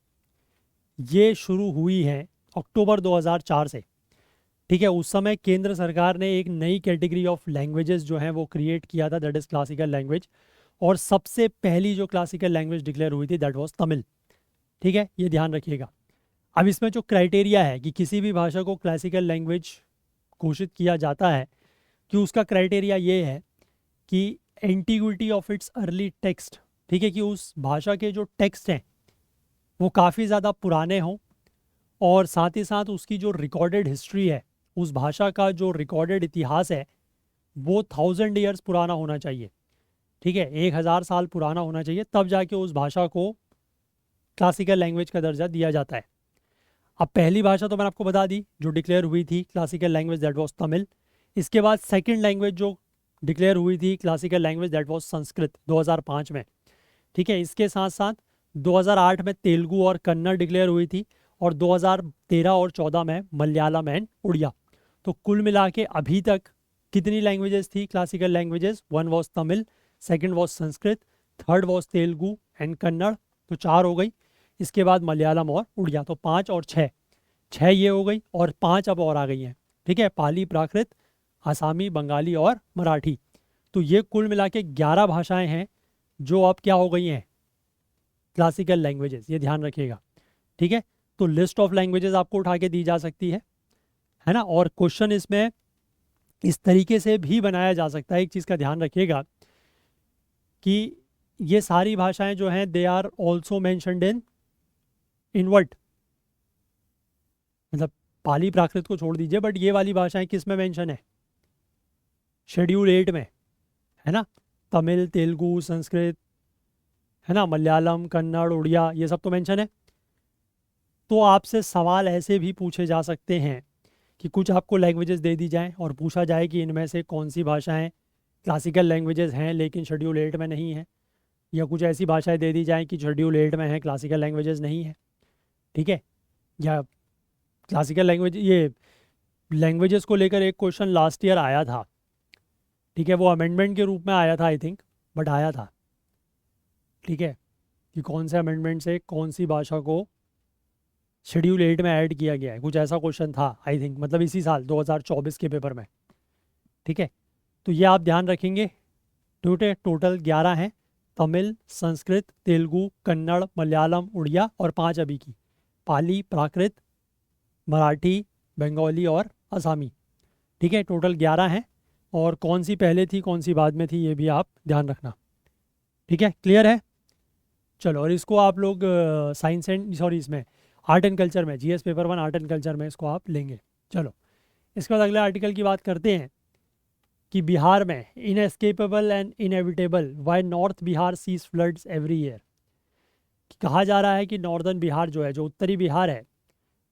ये शुरू हुई हैं अक्टूबर 2004 से। ठीक है, उस समय केंद्र सरकार ने एक नई कैटेगरी ऑफ लैंग्वेजेस जो हैं वो क्रिएट किया था, दैट इज़ क्लासिकल लैंग्वेज। और सबसे पहली जो क्लासिकल लैंग्वेज डिक्लेयर हुई थी दैट वाज तमिल। ठीक है, ये ध्यान रखिएगा। अब इसमें जो क्राइटेरिया है कि किसी भी भाषा को क्लासिकल लैंग्वेज घोषित किया जाता है, कि उसका क्राइटेरिया ये है कि एंटीग्विटी ऑफ इट्स अर्ली टेक्स्ट। ठीक है, कि उस भाषा के जो टेक्स्ट हैं वो काफ़ी ज़्यादा पुराने हों, और साथ ही साथ उसकी जो रिकॉर्डेड हिस्ट्री है, उस भाषा का जो रिकॉर्डेड इतिहास है वो 1000 ईयर्स पुराना होना चाहिए। ठीक है, 1000 साल पुराना होना चाहिए, तब जाके उस भाषा को क्लासिकल लैंग्वेज का दर्जा दिया जाता है। अब पहली भाषा तो मैंने आपको बता दी जो डिक्लेयर हुई थी classical language, that was Tamil. इसके बाद सेकंड लैंग्वेज जो डिक्लेयर हुई थी classical language, that was Sanskrit 2005 में। ठीक है, इसके साथ साथ 2008 में तेलुगु और कन्नड़ डिक्लेयर हुई थी, और 2013 और 14 में मलयालम एंड उड़िया। तो कुल मिला के अभी तक कितनी लैंग्वेजेस थी classical languages? 1 was Tamil, second was Sanskrit, third was Telugu and Kannada, तो 4 हो गई। इसके बाद मलयालम और उड़िया, तो 5 और 6, 6 ये हो गई, और 5 अब और आ गई हैं। ठीक है, पाली, प्राकृत, आसामी, बंगाली और मराठी। तो ये कुल मिला के 11 भाषाएं हैं जो अब क्या हो गई हैं क्लासिकल लैंग्वेजेस, ये ध्यान रखिएगा। ठीक है, तो लिस्ट ऑफ लैंग्वेजेस आपको उठा के दी जा सकती है ना। और क्वेश्चन इसमें इस तरीके से भी बनाया जा सकता है, एक चीज़ का ध्यान रखिएगा कि ये सारी भाषाएं जो हैं they are also mentioned in what, मतलब पाली प्राकृत को छोड़ दीजिए, बट ये वाली भाषाएं किस में मेंशन है? शेड्यूल 8 में, है ना। तमिल, तेलुगु, संस्कृत, है ना, मलयालम, कन्नड़, उड़िया, ये सब तो मेंशन है। तो आपसे सवाल ऐसे भी पूछे जा सकते हैं कि कुछ आपको लैंग्वेजेस दे दी जाएं और पूछा जाए कि इनमें से कौन सी भाषाएं क्लासिकल लैंग्वेजेस हैं लेकिन शेड्यूल 8 में नहीं है, या कुछ ऐसी भाषाएं दे दी जाएं कि शेड्यूल 8 में हैं क्लासिकल लैंग्वेजेस नहीं है। ठीक है, या क्लासिकल लैंग्वेज, ये लैंग्वेजेस को लेकर एक क्वेश्चन लास्ट ईयर आया था। ठीक है, वो अमेंडमेंट के रूप में आया था आई थिंक, बट आया था। ठीक है, कि कौन से अमेंडमेंट से कौन सी भाषा को शेड्यूल 8 में ऐड किया गया है, कुछ ऐसा क्वेश्चन था आई थिंक, मतलब इसी साल 2024 के पेपर में। ठीक है, तो ये आप ध्यान रखेंगे टोटल 11 हैं। तमिल, संस्कृत, तेलुगु, कन्नड़, मलयालम, उड़िया और 5 अभी की पाली, प्राकृत, मराठी, बंगाली और असामी। ठीक है, टोटल 11 हैं। और कौन सी पहले थी कौन सी बाद में थी ये भी आप ध्यान रखना। ठीक है, क्लियर है। चलो, और इसको आप लोग साइंस एंड सॉरी इसमें आर्ट एंड कल्चर में, GS paper 1 art and culture में इसको आप लेंगे। चलो, इसके बाद अगले आर्टिकल की बात करते हैं कि बिहार में inescapable and inevitable why north Bihar sees floods every year. कहा जा रहा है कि नॉर्दर्न बिहार जो है, जो उत्तरी बिहार है,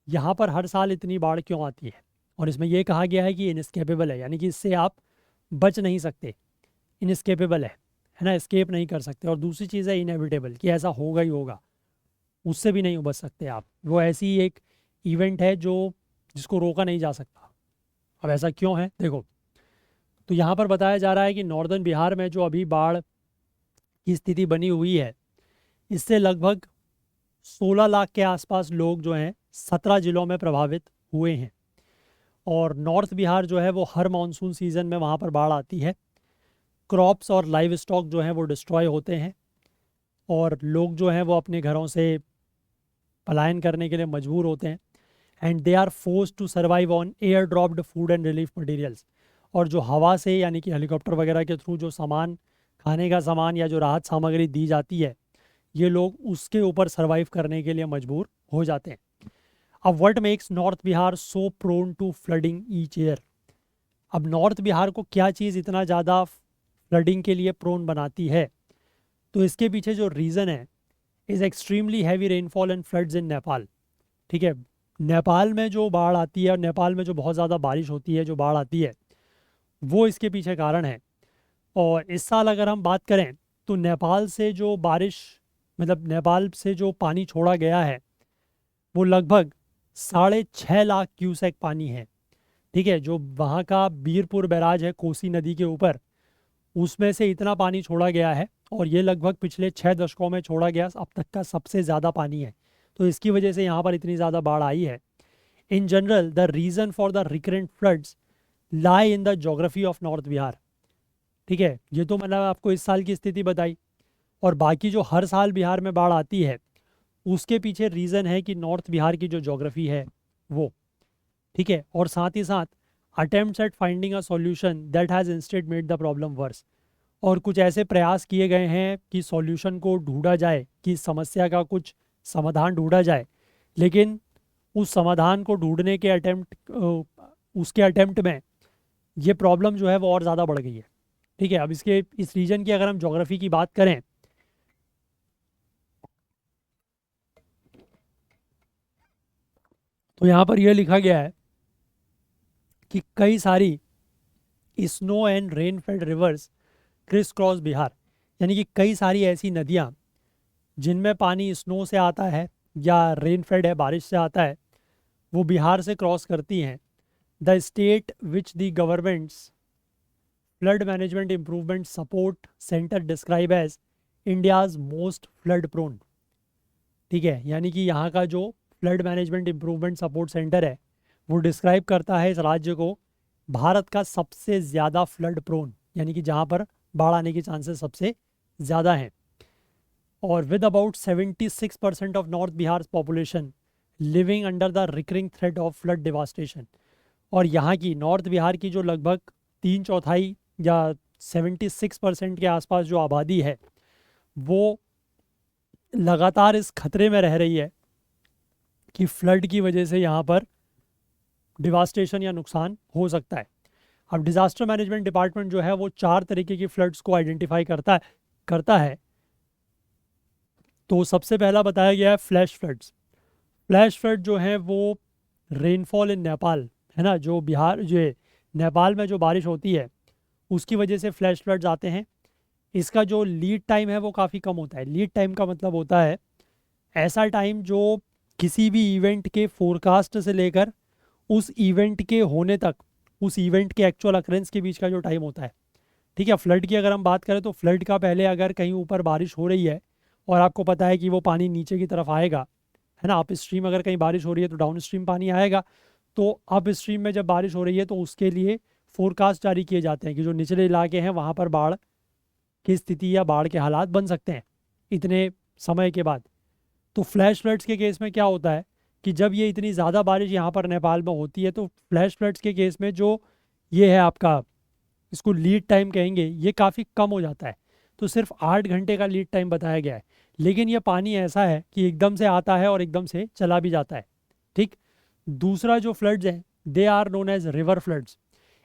यहाँ पर हर साल इतनी बाढ़ क्यों आती है। और इसमें यह कहा गया है कि इनएस्केपेबल है, यानी कि इससे आप बच नहीं सकते। इनएस्केपेबल है ना, एस्केप नहीं कर सकते। और दूसरी चीज़ है इनएविटेबल, कि ऐसा होगा ही होगा, उससे भी नहीं बच सकते आप। वो ऐसी एक इवेंट है जो जिसको रोका नहीं जा सकता। अब ऐसा क्यों है देखो, तो यहाँ पर बताया जा रहा है कि नॉर्दर्न बिहार में जो अभी बाढ़ की स्थिति बनी हुई है, इससे लगभग 16 लाख के आसपास लोग जो हैं 17 जिलों में प्रभावित हुए हैं। और नॉर्थ बिहार जो है वो हर मानसून सीज़न में वहाँ पर बाढ़ आती है। क्रॉप्स और लाइव स्टॉक जो हैं वो डिस्ट्रॉय होते हैं, और लोग जो हैं वो अपने घरों से पलायन करने के लिए मजबूर होते हैं। And they are forced to survive on air dropped food and relief materials. और जो हवा से यानी कि हेलीकॉप्टर वगैरह के थ्रू जो सामान, खाने का सामान या जो राहत सामग्री दी जाती है, ये लोग उसके ऊपर सर्वाइव करने के लिए मजबूर हो जाते हैं। अब what makes north Bihar so prone to flooding each year. अब नॉर्थ बिहार को क्या चीज़ इतना ज़्यादा फ्लडिंग के लिए प्रोन बनाती है, तो इसके पीछे जो रीज़न है is extremely heavy rainfall and floods इन नेपाल। ठीक है, नेपाल में जो बाढ़ आती है और नेपाल में जो बहुत ज़्यादा बारिश होती है, जो बाढ़ आती है, वो इसके पीछे कारण है। और इस साल अगर हम बात करें तो नेपाल से जो बारिश, मतलब नेपाल से जो पानी छोड़ा गया है, वो लगभग 6.5 लाख क्यूसेक पानी है। ठीक है, जो वहाँ का बीरपुर बैराज है कोसी नदी के ऊपर, उसमें से इतना पानी छोड़ा गया है। और ये लगभग पिछले 6 दशकों में छोड़ा गया अब तक का सबसे ज़्यादा पानी है। तो इसकी वजह से यहाँ पर इतनी ज़्यादा बाढ़ आई है। In general the reason for the recurrent floods lie in the geography of north Bihar. ठीक है, ये तो मैंने आपको इस साल की स्थिति बताई। और बाकी जो हर साल बिहार में बाढ़ आती है, उसके पीछे रीज़न है कि नॉर्थ बिहार की जो जोग्राफी है वो। ठीक है, और साथ ही साथ attempts at finding a solution that has instead made the problem worse. और कुछ ऐसे प्रयास किए गए हैं कि सॉल्यूशन को ढूंढा जाए, कि समस्या का कुछ समाधान ढूंढा जाए, लेकिन उस समाधान को ढूंढने के उसके अटेम्प्ट में ये प्रॉब्लम जो है वो और ज़्यादा बढ़ गई है। ठीक है, अब इस रीजन की अगर हम ज्योग्राफी की बात करें, तो यहाँ पर यह लिखा गया है कि कई सारी snow and rain fade reverse criss cross Bihar. यानी कि कई सारी ऐसी नदियाँ जिनमें पानी स्नो से आता है या रेन फेड है, बारिश से आता है, वो बिहार से क्रॉस करती हैं। The state which the government's flood management improvement support centre describe as India's most flood prone. ठीक है, यानी कि यहाँ का जो flood management improvement support centre है, वो डिस्क्राइब करता है इस राज्य को भारत का सबसे ज़्यादा फ्लड प्रोन, यानी कि जहाँ पर बाढ़ आने के चांसेस सबसे ज़्यादा हैं। और with about 76% of north Bihar population living under the recurring threat of flood devastation. और यहाँ की नॉर्थ बिहार की जो लगभग 3/4 या 76% के आसपास जो आबादी है, वो लगातार इस खतरे में रह रही है कि फ्लड की वजह से यहाँ पर डिवास्टेशन या नुकसान हो सकता है। अब डिज़ास्टर मैनेजमेंट डिपार्टमेंट जो है वो 4 तरीके की फ्लड्स को आइडेंटिफाई करता है। तो सबसे पहला बताया गया है फ्लैश फ्लड्स। फ्लैश फ्लड जो है वो रेनफॉल इन नेपाल, है ना, जो बिहार जो नेपाल में जो बारिश होती है उसकी वजह से फ्लैश फ्लड्स आते हैं। इसका जो लीड टाइम है वो काफ़ी कम होता है। लीड टाइम का मतलब होता है ऐसा टाइम जो किसी भी इवेंट के फोरकास्ट से लेकर उस इवेंट के होने तक, उस इवेंट के एक्चुअल अकरेंस के बीच का जो टाइम होता है। ठीक है, फ्लड की अगर हम बात करें तो फ्लड का पहले अगर कहीं ऊपर बारिश हो रही है और आपको पता है कि वो पानी नीचे की तरफ आएगा, है ना, अप स्ट्रीम अगर कहीं बारिश हो रही है तो डाउन स्ट्रीम पानी आएगा। तो अप स्ट्रीम में जब बारिश हो रही है तो उसके लिए फोरकास्ट जारी किए जाते हैं कि जो निचले इलाके हैं वहाँ पर बाढ़ की स्थिति या बाढ़ के हालात बन सकते हैं इतने समय के बाद। तो फ्लैश फ्लड्स के केस में क्या होता है कि जब ये इतनी ज़्यादा बारिश यहाँ पर नेपाल में होती है तो फ्लैश फ्लड्स के केस में जो ये है आपका, इसको लीड टाइम कहेंगे, ये काफ़ी कम हो जाता है। तो सिर्फ 8 घंटे का लीड टाइम बताया गया है। लेकिन ये पानी ऐसा है कि एकदम से आता है और एकदम से चला भी जाता है। ठीक। दूसरा जो फ्लड्स है they are known as river floods.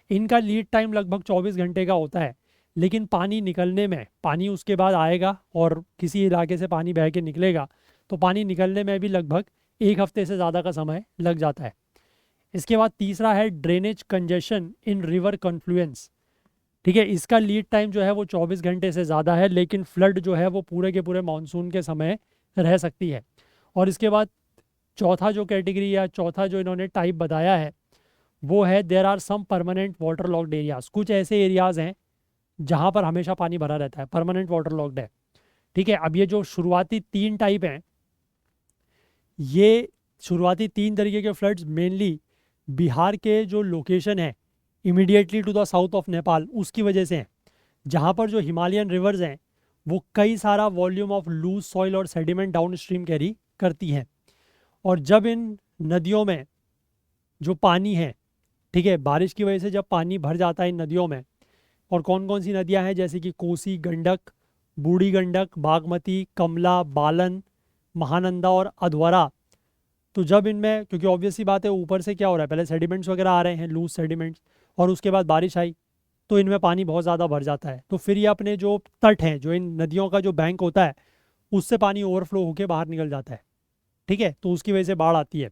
इनका लीड टाइम लगभग 24 घंटे का होता है। लेकिन पानी निकलने में, पानी उसके बाद आएगा और किसी इलाके से पानी बह के निकलेगा, तो पानी निकलने में भी लगभग 1 हफ्ते से ज़्यादा का समय लग जाता है। इसके बाद तीसरा है ड्रेनेज कंजेशन इन रिवर कन्फ्लुएंस। ठीक है, इसका लीड टाइम जो है वो 24 घंटे से ज़्यादा है, लेकिन फ्लड जो है वो पूरे के पूरे मानसून के समय रह सकती है। और इसके बाद चौथा जो कैटेगरी या चौथा जो इन्होंने टाइप बताया है वो है there are some permanent water logged areas. कुछ ऐसे एरियाज़ हैं जहाँ पर हमेशा पानी भरा रहता है, परमानेंट वाटर लॉक्ड है। ठीक है, अब ये जो शुरुआती 3 टाइप हैं, ये शुरुआती 3 तरीके के फ्लड्स मेनली बिहार के जो लोकेशन है immediately to the south of Nepal उसकी वजह से हैं, जहाँ पर जो हिमालयन रिवर्स हैं वो कई सारा वॉल्यूम ऑफ लूज सॉइल और सेडिमेंट डाउन स्ट्रीम कैरी करती हैं। और जब इन नदियों में जो पानी है, ठीक है, बारिश की वजह से जब पानी भर जाता है इन नदियों में, और कौन कौन सी नदियां हैं जैसे कि कोसी, गंडक, बूढ़ी गंडक, बागमती, कमला, बालन, महानंदा और अधवारा। तो जब इनमें, क्योंकि ऑब्वियस सी बात है ऊपर से क्या हो रहा है, पहले सेडिमेंट्स वगैरह आ रहे हैं, लूज सेडिमेंट्स, और उसके बाद बारिश आई तो इनमें पानी बहुत ज़्यादा भर जाता है। तो फिर ये अपने जो तट हैं, जो इन नदियों का जो बैंक होता है, उससे पानी ओवरफ्लो होकर बाहर निकल जाता है। ठीक है, तो उसकी वजह से बाढ़ आती है।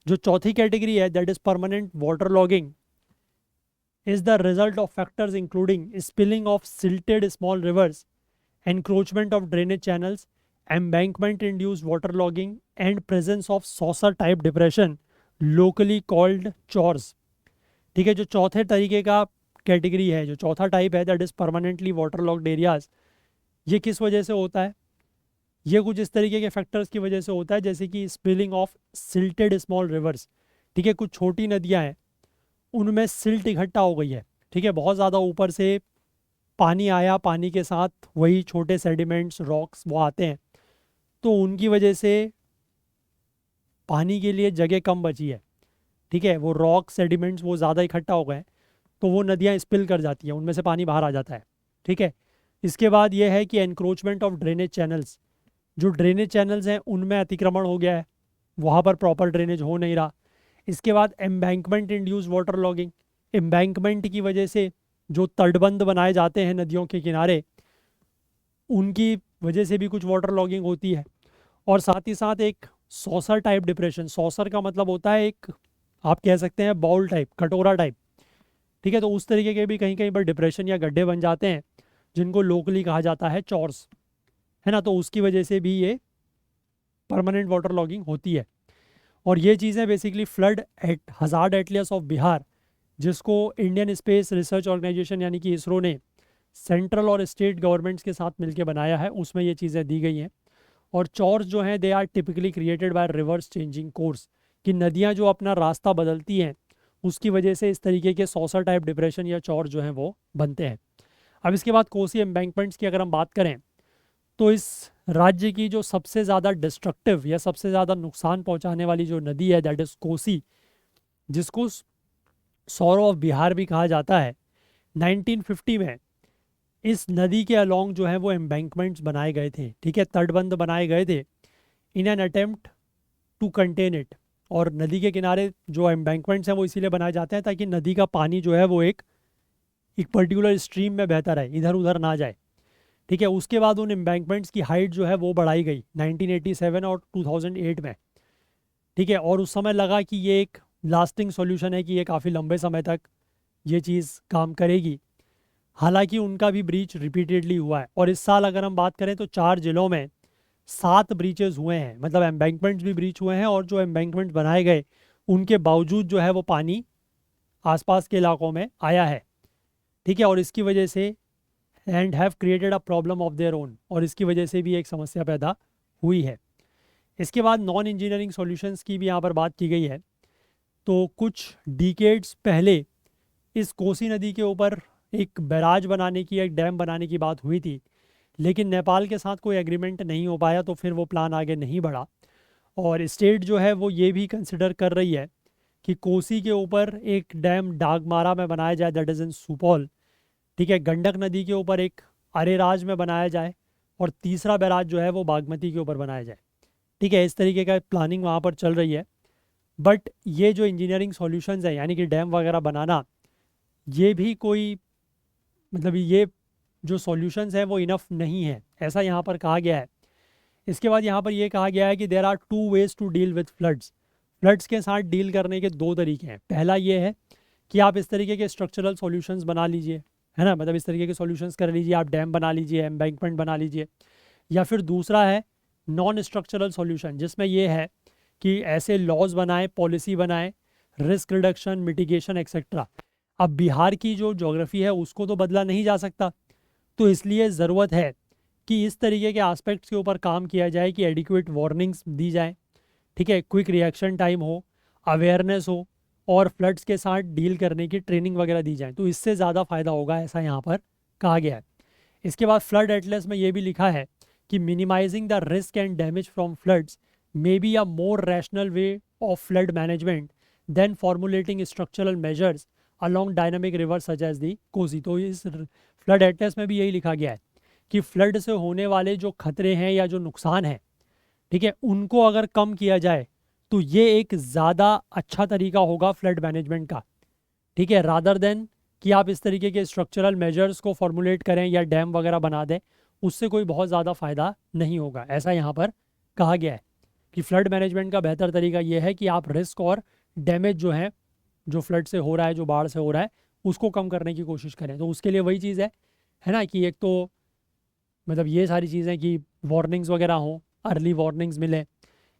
जो चौथी कैटेगरी है that is permanent water logging is the result of factors including spilling of silted small rivers, encroachment of drainage channels, embankment induced waterlogging, and presence of saucer type depression locally called chores। ठीक है, जो चौथे तरीके का category है, जो चौथा type है that is permanently water logged areas, ये किस वजह से होता है? ये कुछ इस तरीके के फैक्टर्स की वजह से होता है जैसे कि स्पिलिंग ऑफ सिल्टेड स्मॉल रिवर्स। ठीक है, कुछ छोटी नदियाँ हैं उनमें सिल्ट इकट्ठा हो गई है। ठीक है, बहुत ज़्यादा ऊपर से पानी आया, पानी के साथ वही छोटे सेडिमेंट्स, रॉक्स वो आते हैं, तो उनकी वजह से पानी के लिए जगह कम बची है। ठीक है, वो रॉक सेडिमेंट्स वो ज़्यादा इकट्ठा हो गए तो वो नदियाँ स्पिल कर जाती हैं, उनमें से पानी बाहर आ जाता है। ठीक है, इसके बाद ये है कि एनक्रोचमेंट ऑफ ड्रेनेज चैनल्स। जो ड्रेनेज चैनल्स हैं उनमें अतिक्रमण हो गया है, वहाँ पर प्रॉपर ड्रेनेज हो नहीं रहा। इसके बाद embankment induce water logging. Embankment की वजह से जो तटबंध बनाए जाते हैं नदियों के किनारे, उनकी वजह से भी कुछ वाटर लॉगिंग होती है। और साथ ही साथ एक सॉसर टाइप डिप्रेशन। सॉसर का मतलब होता है एक, आप कह सकते हैं बाउल टाइप, कटोरा टाइप। ठीक है, तो उस तरीके के भी कहीं कहीं पर डिप्रेशन या गड्ढे बन जाते हैं जिनको लोकली कहा जाता है चॉर्स, है ना। तो उसकी वजह से भी ये परमानेंट वाटर लॉगिंग होती है। और ये चीज़ें basically flood at hazard atlas of Bihar, जिसको इंडियन स्पेस रिसर्च ऑर्गेनाइजेशन यानी कि इसरो ने सेंट्रल और स्टेट गवर्नमेंट्स के साथ मिलकर बनाया है, उसमें ये चीज़ें दी गई हैं। और चॉर्स जो हैं they are typically created by rivers changing course, कि नदियाँ जो अपना रास्ता बदलती हैं उसकी वजह से इस तरीके के सॉसर टाइप डिप्रेशन या चॉर जो हैं वो बनते हैं। अब इसके बाद कोसी एम्बैंकमेंट्स की अगर हम बात करें तो इस राज्य की जो सबसे ज़्यादा डिस्ट्रक्टिव या सबसे ज़्यादा नुकसान पहुंचाने वाली जो नदी है दैट इज़ कोसी, जिसको सौरो ऑफ बिहार भी कहा जाता है। 1950 में इस नदी के अलोंग जो है वो एम्बैंकमेंट्स बनाए गए थे। ठीक है, तटबंध बनाए गए थे in an attempt to contain it. और नदी के किनारे जो एम्बैंकमेंट्स हैं वो इसीलिए बनाए जाते हैं ताकि नदी का पानी जो है वो एक पर्टिकुलर स्ट्रीम में बहता रहे, इधर उधर ना जाए। ठीक है, उसके बाद उन एम्बैंकमेंट्स की हाइट जो है वो बढ़ाई गई 1987 और 2008 में। ठीक है, और उस समय लगा कि ये एक लास्टिंग सॉल्यूशन है, कि ये काफ़ी लंबे समय तक ये चीज़ काम करेगी। हालांकि उनका भी ब्रीच रिपीटेडली हुआ है। और इस साल अगर हम बात करें तो 4 जिलों में 7 ब्रीचेज हुए हैं, मतलब एम्बैंकमेंट्स भी ब्रीच हुए हैं, और जो एम्बैंकमेंट्स बनाए गए उनके बावजूद जो है वो पानी आसपास के इलाकों में आया है। ठीक है, और इसकी वजह से and have created a problem of their own, और इसकी वजह से भी एक समस्या पैदा हुई है। इसके बाद नॉन इंजीनियरिंग सॉल्यूशंस की भी यहाँ पर बात की गई है। तो कुछ डिकेड्स पहले इस कोसी नदी के ऊपर एक बैराज बनाने की, एक डैम बनाने की बात हुई थी, लेकिन नेपाल के साथ कोई एग्रीमेंट नहीं हो पाया, तो फिर वो प्लान आगे नहीं बढ़ा। और स्टेट जो है वो ये भी कंसिडर कर रही है कि कोसी के ऊपर एक डैम डागमारा में बनाया जाए, दैट इज़ इन सुपौल। ठीक है, गंडक नदी के ऊपर एक अरेराज में बनाया जाए, और तीसरा बैराज जो है वो बागमती के ऊपर बनाया जाए। ठीक है, इस तरीके का प्लानिंग वहाँ पर चल रही है। बट ये जो इंजीनियरिंग सॉल्यूशंस है, यानी कि डैम वगैरह बनाना, ये भी कोई, मतलब ये जो सॉल्यूशंस हैं वो इनफ नहीं है, ऐसा यहाँ पर कहा गया है। इसके बाद यहाँ पर ये कहा गया है कि there are two ways to deal with floods. Floods के साथ डील करने के दो तरीके हैं। पहला ये है कि आप इस तरीके के स्ट्रक्चरल सॉल्यूशंस बना लीजिए, है ना, मतलब इस तरीके के सॉल्यूशंस कर लीजिए, आप डैम बना लीजिए, एम्बैंकमेंट बना लीजिए। या फिर दूसरा है नॉन स्ट्रक्चरल सॉल्यूशन, जिसमें ये है कि ऐसे लॉज बनाएं, पॉलिसी बनाएं, रिस्क रिडक्शन, मिटिगेशन एक्सेट्रा। अब बिहार की जो ज्योग्राफी है उसको तो बदला नहीं जा सकता, तो इसलिए ज़रूरत है कि इस तरीके के एस्पेक्ट्स के ऊपर काम किया जाए कि एडिक्वेट वार्निंग्स दी जाए, ठीक है, क्विक रिएक्शन टाइम हो, अवेयरनेस हो, और फ्लड्स के साथ डील करने की ट्रेनिंग वगैरह दी जाए, तो इससे ज़्यादा फ़ायदा होगा, ऐसा यहाँ पर कहा गया है। इसके बाद फ्लड एटलस में ये भी लिखा है कि minimising the risk and damage from floods may be a more rational way of flood management than formulating structural measures along dynamic river such as the Kosi. तो इस फ्लड एटलस में भी यही लिखा गया है कि फ्लड से होने वाले जो खतरे हैं या जो नुकसान हैं, ठीक है, उनको अगर कम किया जाए तो ये एक ज़्यादा अच्छा तरीका होगा फ्लड मैनेजमेंट का। ठीक है, रादर देन कि आप इस तरीके के स्ट्रक्चरल मेजर्स को फॉर्मुलेट करें या डैम वगैरह बना दें, उससे कोई बहुत ज़्यादा फ़ायदा नहीं होगा, ऐसा यहाँ पर कहा गया है कि फ्लड मैनेजमेंट का बेहतर तरीका ये है कि आप रिस्क और डैमेज जो है, जो फ्लड से हो रहा है, जो बाढ़ से हो रहा है, उसको कम करने की कोशिश करें। तो उसके लिए वही चीज़ है ना, कि एक तो मतलब ये सारी चीज़ें कि वार्निंग्स वगैरह हों, अर्ली वार्निंग्स मिलें,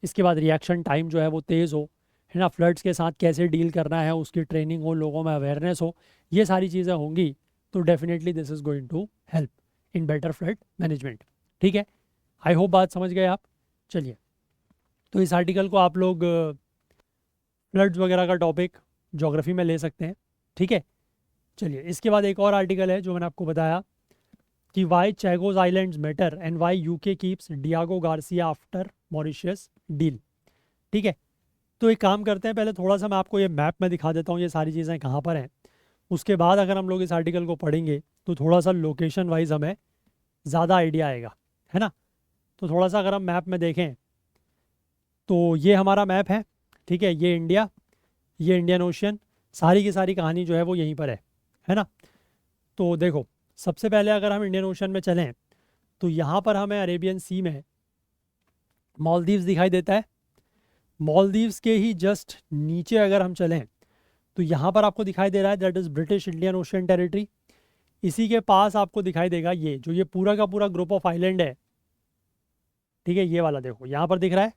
इसके बाद रिएक्शन टाइम जो है वो तेज़ हो, है ना, फ्लड्स के साथ कैसे डील करना है उसकी ट्रेनिंग हो, लोगों में अवेयरनेस हो, ये सारी चीज़ें होंगी, तो definitely this is going to help in better flood management. ठीक है, आई होप बात समझ गए आप। चलिए, तो इस आर्टिकल को आप लोग फ्लड्स वगैरह का टॉपिक ज्योग्राफी में ले सकते हैं। ठीक है, चलिए, इसके बाद एक और आर्टिकल है जो मैंने आपको बताया कि why Chagos islands matter and why UK keeps Diego Garcia after Mauritius deal. ठीक है, तो एक काम करते हैं, पहले थोड़ा सा मैं आपको ये मैप में दिखा देता हूँ ये सारी चीज़ें कहाँ पर हैं। उसके बाद अगर हम लोग इस आर्टिकल को पढ़ेंगे तो थोड़ा सा लोकेशन वाइज हमें ज़्यादा आइडिया आएगा, है ना। तो थोड़ा सा अगर हम मैप में देखें तो ये हमारा मैप है। ठीक है, ये इंडिया, ये इंडियन ओशियन, सारी की सारी कहानी जो है वो यहीं पर है ना। तो देखो, सबसे पहले अगर हम इंडियन ओशन में चलें तो यहाँ पर हमें अरेबियन सी में मालदीव्स दिखाई देता है। मालदीव्स के ही जस्ट नीचे अगर हम चलें तो यहाँ पर आपको दिखाई दे रहा है that is British Indian ocean territory. इसी के पास आपको दिखाई देगा ये जो ये पूरा का पूरा ग्रुप ऑफ आइलैंड है। ठीक है, ये वाला देखो यहाँ पर दिख रहा है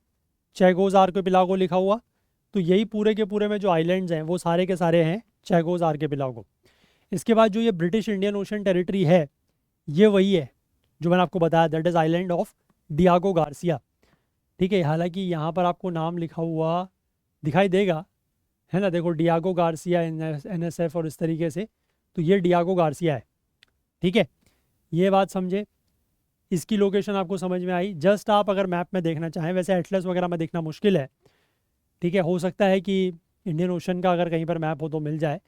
चैगोज आर्किपेलागो लिखा हुआ, तो यही पूरे के पूरे में जो आइलैंड्स हैं वो सारे के सारे हैं चैगोज आर्किपेलागो। इसके बाद जो ये ब्रिटिश इंडियन ओशन टेरिटरी है, ये वही है जो मैंने आपको बताया, that is island of Diego Garcia. ठीक है, हालांकि यहाँ पर आपको नाम लिखा हुआ दिखाई देगा, है ना, देखो डियागो गार्सिया NSF और इस तरीके से, तो ये डियागो गार्सिया है। ठीक है, ये बात समझे, इसकी लोकेशन आपको समझ में आई। जस्ट आप अगर मैप में देखना चाहें, वैसे एटलस वगैरह में देखना मुश्किल है, ठीक है, हो सकता है कि इंडियन ओशन का अगर कहीं पर मैप हो तो मिल जाए,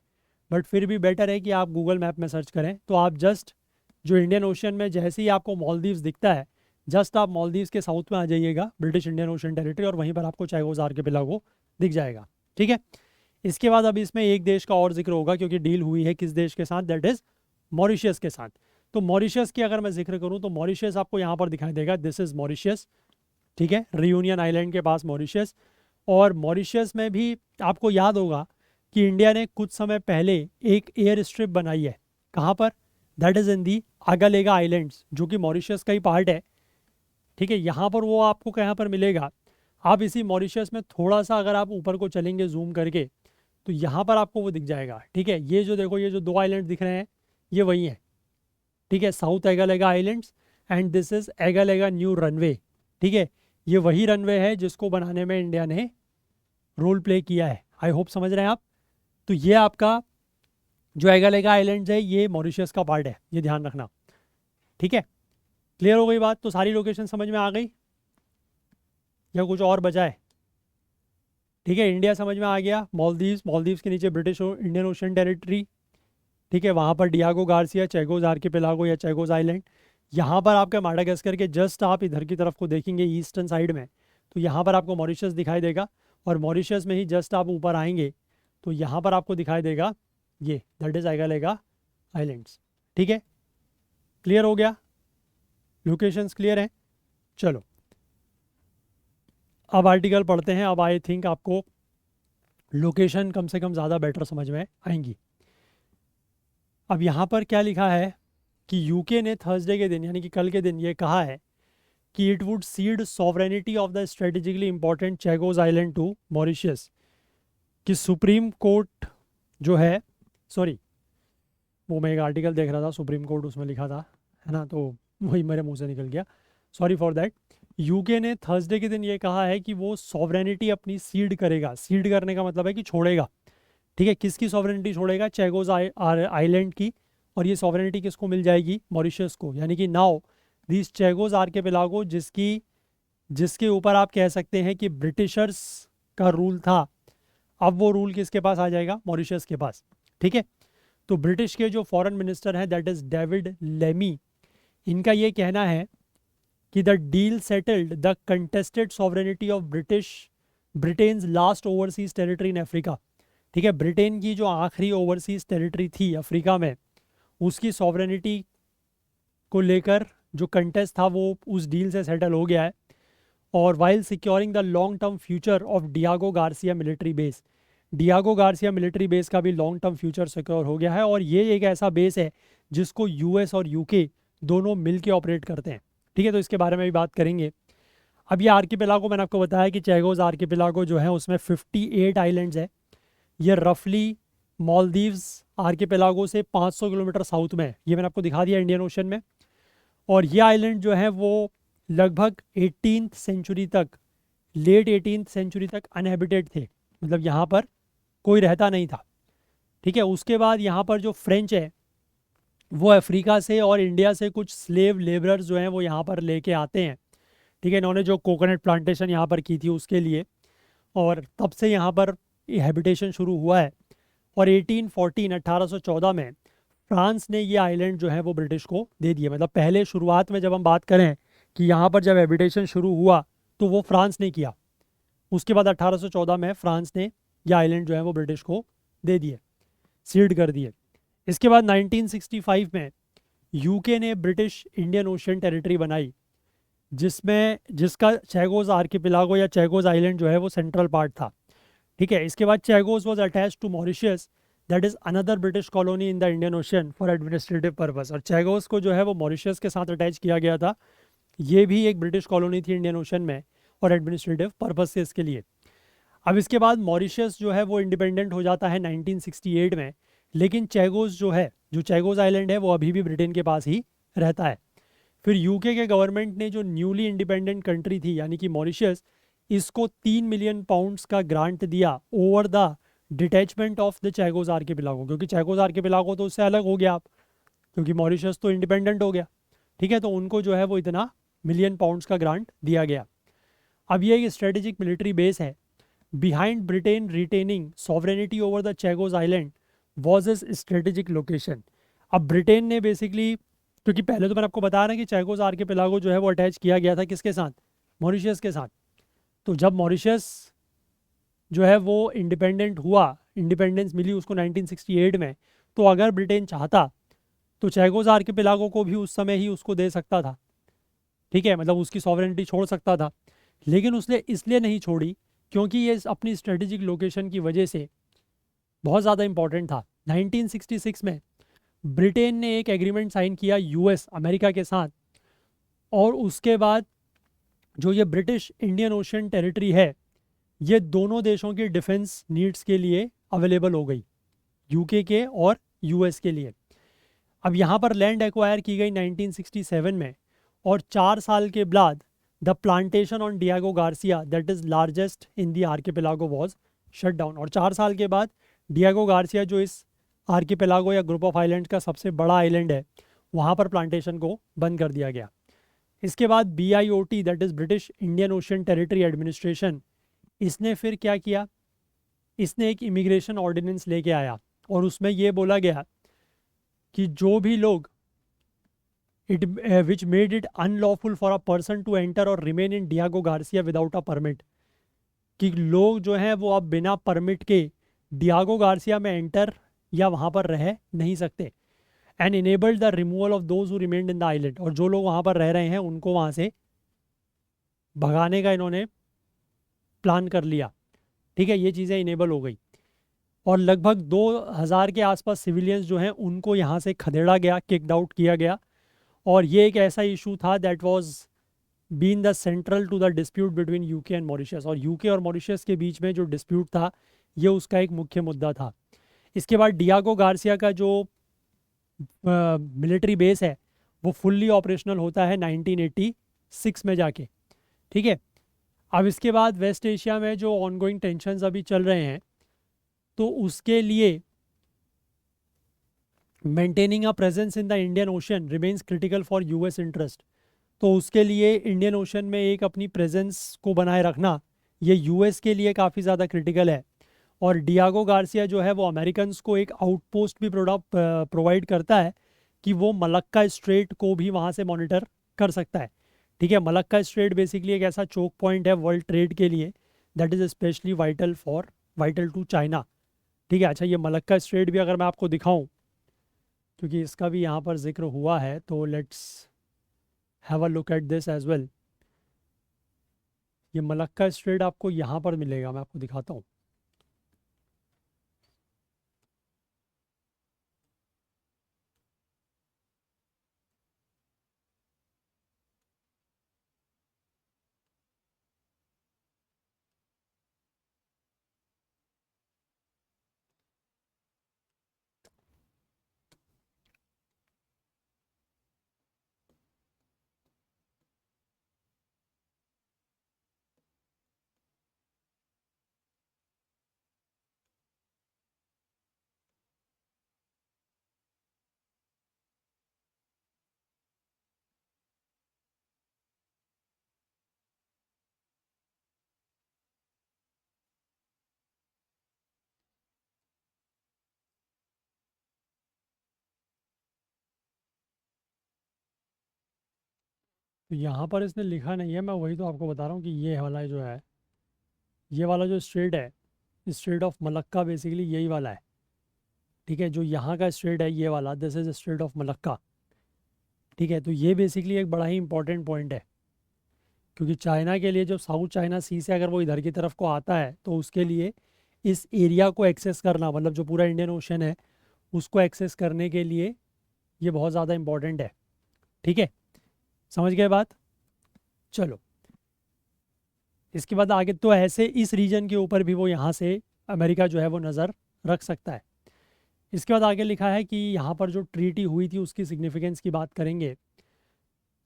बट फिर भी बेटर है कि आप गूगल मैप में सर्च करें। तो आप जस्ट जो इंडियन ओशन में जैसे ही आपको मालदीव्स दिखता है, जस्ट आप मालदीव्स के साउथ में आ जाइएगा, ब्रिटिश इंडियन ओशन टेरिटरी, और वहीं पर आपको चैगोज आर्किपेलागो दिख जाएगा। ठीक है, इसके बाद अब इसमें एक देश का और जिक्र होगा क्योंकि डील हुई है किस देश के साथ, दैट इज़ मॉरिशियस के साथ। तो मॉरिशियस की अगर मैं जिक्र करूँ तो मॉरिशियस आपको यहाँ पर दिखाई देगा, दिस इज़ मॉरिशियस। ठीक है, रियूनियन आइलैंड के पास मॉरिशियस। और मॉरिशियस में भी आपको याद होगा कि इंडिया ने कुछ समय पहले एक एयर स्ट्रिप बनाई है। कहाँ पर, that is in the Agalega islands, जो कि मॉरिशस का ही पार्ट है। ठीक है, यहाँ पर वो आपको कहाँ पर मिलेगा, आप इसी मॉरिशस में थोड़ा सा अगर आप ऊपर को चलेंगे जूम करके तो यहाँ पर आपको वो दिख जाएगा। ठीक है, ये जो देखो, ये जो दो आइलैंड दिख रहे हैं ये वही हैं। ठीक है, south Agalega islands and this is Agalega new runway. ठीक है, ये वही रनवे है जिसको बनाने में इंडिया ने रोल प्ले किया है। आई होप समझ रहे हैं आप। तो ये आपका जो एगालेगा आइलैंड्स है ये मॉरिशस का पार्ट है, ये ध्यान रखना। ठीक है, क्लियर हो गई बात? तो सारी लोकेशन समझ में आ गई या कुछ और बचा है? ठीक है, इंडिया समझ में आ गया, मालदीव्स, मालदीव्स के नीचे ब्रिटिश इंडियन ओशन टेरिटरी। ठीक है, वहाँ पर डियागो गार्सिया, चैगोज आर्किपेलागो या चैगोज आइलैंड। यहाँ पर आपका माडागास्कर के जस्ट आप इधर की तरफ को देखेंगे ईस्टर्न साइड में, तो यहाँ पर आपको मॉरिशस दिखाई देगा, और मॉरिशस में ही जस्ट आप ऊपर आएंगे तो यहाँ पर आपको दिखाई देगा ये, दैट इज एगालेगा आइलैंड्स। ठीक है, क्लियर हो गया? लोकेशंस क्लियर हैं? चलो अब आर्टिकल पढ़ते हैं। अब आई थिंक आपको लोकेशन कम से कम ज़्यादा बेटर समझ में आएंगी। अब यहाँ पर क्या लिखा है कि यूके ने थर्सडे के दिन यानी कि कल के दिन ये कहा है कि it would cede sovereignty of the strategically important Chagos island to Mauritius. कि सुप्रीम कोर्ट जो है, सॉरी वो मैं एक आर्टिकल देख रहा था, सुप्रीम कोर्ट उसमें लिखा था, है ना, तो वही मेरे मुंह से निकल गया, सॉरी फॉर दैट। यूके ने थर्सडे के दिन ये कहा है कि वो सॉवरेनिटी अपनी सीड करेगा। सीड करने का मतलब है कि छोड़ेगा। ठीक है, किसकी सॉवरेनिटी छोड़ेगा? चैगोज आइलैंड की। और ये सॉवरेनिटी किसको मिल जाएगी? मॉरिशस को। यानी कि नाउ दिस चैगोज आर्किपेलागो, जिसके ऊपर आप कह सकते हैं कि ब्रिटिशर्स का रूल था, अब वो रूल किसके पास आ जाएगा? मॉरिशस के पास। ठीक है, तो ब्रिटिश के जो फॉरेन मिनिस्टर हैं दैट इज डेविड लेमी, इनका ये कहना है कि the deal settled the contested sovereignty of Britain's last overseas territory in Africa. ठीक है, ब्रिटेन की जो आखिरी ओवरसीज टेरिटरी थी अफ्रीका में, उसकी सॉवरेनिटी को लेकर जो कंटेस्ट था वो उस डील से सेटल हो गया है। और while securing the long term future of Diego Garcia military base, Diego Garcia military base का भी लॉन्ग टर्म फ्यूचर सिक्योर हो गया है। और ये एक ऐसा बेस है जिसको यूएस और यूके दोनों मिल के ऑपरेट करते हैं। ठीक है, तो इसके बारे में भी बात करेंगे। अब ये आर्किपेलागो मैंने आपको बताया कि चैगोज आर्किपेलागो जो है उसमें 58 आइलैंड्स है। ये रफली मालदीव्स आर्किपेलागो से 500 किलोमीटर साउथ में है। ये मैंने आपको दिखा दिया इंडियन ओशन में। और ये आइलैंड जो है वो लगभग 18th सेंचुरी तक, लेट 18th सेंचुरी तक अनहेबिटेड थे, मतलब यहाँ पर कोई रहता नहीं था। ठीक है, उसके बाद यहाँ पर जो फ्रेंच है वो अफ्रीका से और इंडिया से कुछ स्लेव लेबरर्स जो हैं वो यहाँ पर लेके आते हैं। ठीक है, इन्होंने जो कोकोनट प्लांटेशन यहाँ पर की थी उसके लिए, और तब से यहाँ पर हैबिटेशन शुरू हुआ है। और 1814 में फ्रांस ने ये आइलैंड जो है वो ब्रिटिश को दे दिए। मतलब पहले शुरुआत में जब हम बात करें कि यहाँ पर जब हैबिटेशन शुरू हुआ तो वो फ्रांस ने किया, उसके बाद 1814 में फ्रांस ने ये आइलैंड जो है वो ब्रिटिश को दे दिए, सीड कर दिए। इसके बाद 1965 में यूके ने ब्रिटिश इंडियन ओशन टेरिटरी बनाई, जिसका चैगोज आर्किपेलागो या चैगोज आइलैंड जो है वो सेंट्रल पार्ट था। ठीक है, इसके बाद Chagos was attached to Mauritius, that is another British colony in the Indian Ocean for administrative purpose. और चैगोज को जो है वो मॉरिशस के साथ अटैच किया गया था। ये भी एक ब्रिटिश कॉलोनी थी इंडियन ओशन में और एडमिनिस्ट्रेटिव पर्पस से इसके लिए। अब इसके बाद मॉरिशस जो है वो इंडिपेंडेंट हो जाता है 1968 में, लेकिन चैगोज जो है, जो चैगोज आइलैंड है वो अभी भी ब्रिटेन के पास ही रहता है। फिर यूके के गवर्नमेंट ने जो न्यूली इंडिपेंडेंट कंट्री थी यानी कि मॉरिशस, इसको 3 मिलियन पाउंड्स का ग्रांट दिया over the detachment of the Chagos archipelago, क्योंकि चैगोज आर्किपेलागो तो उससे अलग हो गया आप, क्योंकि मॉरिशस तो इंडिपेंडेंट हो गया। ठीक है, तो उनको जो है वो इतना मिलियन पाउंड्स का ग्रांट दिया गया। अब ये एक स्ट्रेटेजिक मिलिट्री बेस है। Behind Britain retaining sovereignty over the Chagos island was is strategic location. अब ब्रिटेन ने बेसिकली, क्योंकि पहले तो मैंने आपको बताया ना कि चैगोज आर्किपेलागो जो है वो अटैच किया गया था किसके साथ? मॉरिशस के साथ। तो जब मॉरिशस जो है वो इंडिपेंडेंट हुआ, इंडिपेंडेंस मिली उसको 1968 में, तो अगर ब्रिटेन चाहता तो चैगोज आर्किपेलागो को भी उस समय ही उसको दे सकता था। ठीक है, मतलब उसकी सॉवरेनिटी छोड़ सकता था, लेकिन उसने इसलिए नहीं छोड़ी क्योंकि ये अपनी स्ट्रेटेजिक लोकेशन की वजह से बहुत ज़्यादा इंपॉर्टेंट था। 1966 में ब्रिटेन ने एक एग्रीमेंट साइन किया यूएस अमेरिका के साथ, और उसके बाद जो ये ब्रिटिश इंडियन ओशन टेरिटरी है ये दोनों देशों की डिफेंस नीड्स के लिए अवेलेबल हो गई, यूके के और यूएस के लिए। अब यहाँ पर लैंड एक्वायर की गई 1967 में, और 4 साल के बाद the plantation on Diego Garcia that is largest in the archipelago was shut down. और 4 साल के बाद डियागो गार्सिया जो इस आर्किपेलागो या ग्रुप ऑफ आइलैंड का सबसे बड़ा आइलैंड है, वहाँ पर प्लांटेशन को बंद कर दिया गया। इसके बाद BIOT that is British Indian ocean territory administration, इसने फिर क्या किया, इसने एक इमिग्रेशन ऑर्डिनेंस लेके आया और उसमें ये बोला गया कि जो भी लोग it which made it unlawful for a person to enter और remain in Diego Garcia without a permit, कि लोग जो हैं वो अब बिना परमिट के डियागो गार्सिया में एंटर या वहाँ पर रह नहीं सकते। And enabled the removal of those who remained in the island, और जो लोग वहाँ पर रह रहे हैं उनको वहाँ से भगाने का इन्होंने प्लान कर लिया। ठीक है, ये चीज़ें इनेबल हो गई और लगभग 2000 के आसपास सिविलियंस जो हैं उनको यहाँ से खदेड़ा गया, किकड आउट किया गया। और ये एक ऐसा इशू था that was been the central to the dispute between UK and Mauritius, और यूके और मॉरिशस के बीच में जो डिस्प्यूट था ये उसका एक मुख्य मुद्दा था। इसके बाद डियागो गार्सिया का जो मिलिट्री बेस है वो फुल्ली ऑपरेशनल होता है 1986 में जाके। ठीक है, अब इसके बाद वेस्ट एशिया में जो ऑनगोइंग टेंशन्स अभी चल रहे हैं तो उसके लिए maintaining a presence in the Indian ocean remains critical for US interest. तो उसके लिए इंडियन ओशन में एक अपनी प्रेजेंस को बनाए रखना ये यूएस के लिए काफ़ी ज़्यादा क्रिटिकल है। और डियागो गार्सिया जो है वो अमेरिकन्स को एक आउटपोस्ट भी प्रोवाइड करता है कि वो मलक्का स्ट्रेट को भी वहाँ से मॉनिटर कर सकता है। ठीक है, मलक्का स्ट्रेट बेसिकली एक ऐसा चोक पॉइंट है वर्ल्ड ट्रेड के लिए that is specially vital to China. ठीक है, अच्छा ये मलक्का स्ट्रेट भी अगर मैं आपको दिखाऊं, क्योंकि इसका भी यहाँ पर जिक्र हुआ है, तो let's have a look at this as well. ये मलक्का स्ट्रेट आपको यहाँ पर मिलेगा, मैं आपको दिखाता हूँ। तो यहाँ पर इसने लिखा नहीं है, मैं वही तो आपको बता रहा हूँ कि ये वाला जो है, ये वाला जो स्ट्रेट है, स्ट्रेट ऑफ मलक्का बेसिकली यही वाला है। ठीक है, जो यहाँ का स्ट्रेट है ये वाला, this is straight of Malacca. ठीक है, तो ये बेसिकली एक बड़ा ही इंपॉर्टेंट पॉइंट है, क्योंकि चाइना के लिए जो साउथ चाइना सी से अगर वो इधर की तरफ को आता है तो उसके लिए इस एरिया को एक्सेस करना, मतलब जो पूरा इंडियन ओशन है उसको एक्सेस करने के लिए ये बहुत ज़्यादा इंपॉर्टेंट है। ठीक है, समझ गए बात। चलो इसके बाद आगे, तो ऐसे इस रीजन के ऊपर भी वो यहाँ से अमेरिका जो है वो नज़र रख सकता है। इसके बाद आगे लिखा है कि यहाँ पर जो ट्रीटी हुई थी उसकी सिग्निफिकेंस की बात करेंगे।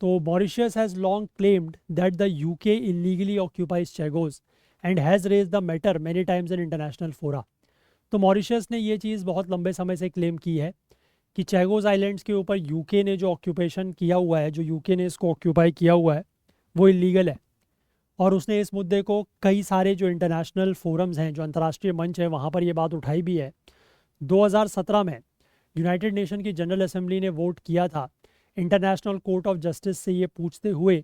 तो Mauritius has long claimed that the UK illegally occupies Chagos and has raise the matter many times in international fora. तो मॉरिशस ने ये चीज़ बहुत लंबे समय से क्लेम की है कि चैगोस आइलैंड्स के ऊपर यूके ने जो ऑक्यूपेशन किया हुआ है, जो यूके ने इसको ऑक्यूपाई किया हुआ है वो इलीगल है। और उसने इस मुद्दे को कई सारे जो इंटरनेशनल फोरम्स हैं, जो अंतर्राष्ट्रीय मंच है, वहाँ पर ये बात उठाई भी है। 2017 में यूनाइटेड नेशन की जनरल असेंबली ने वोट किया था इंटरनेशनल कोर्ट ऑफ जस्टिस से ये पूछते हुए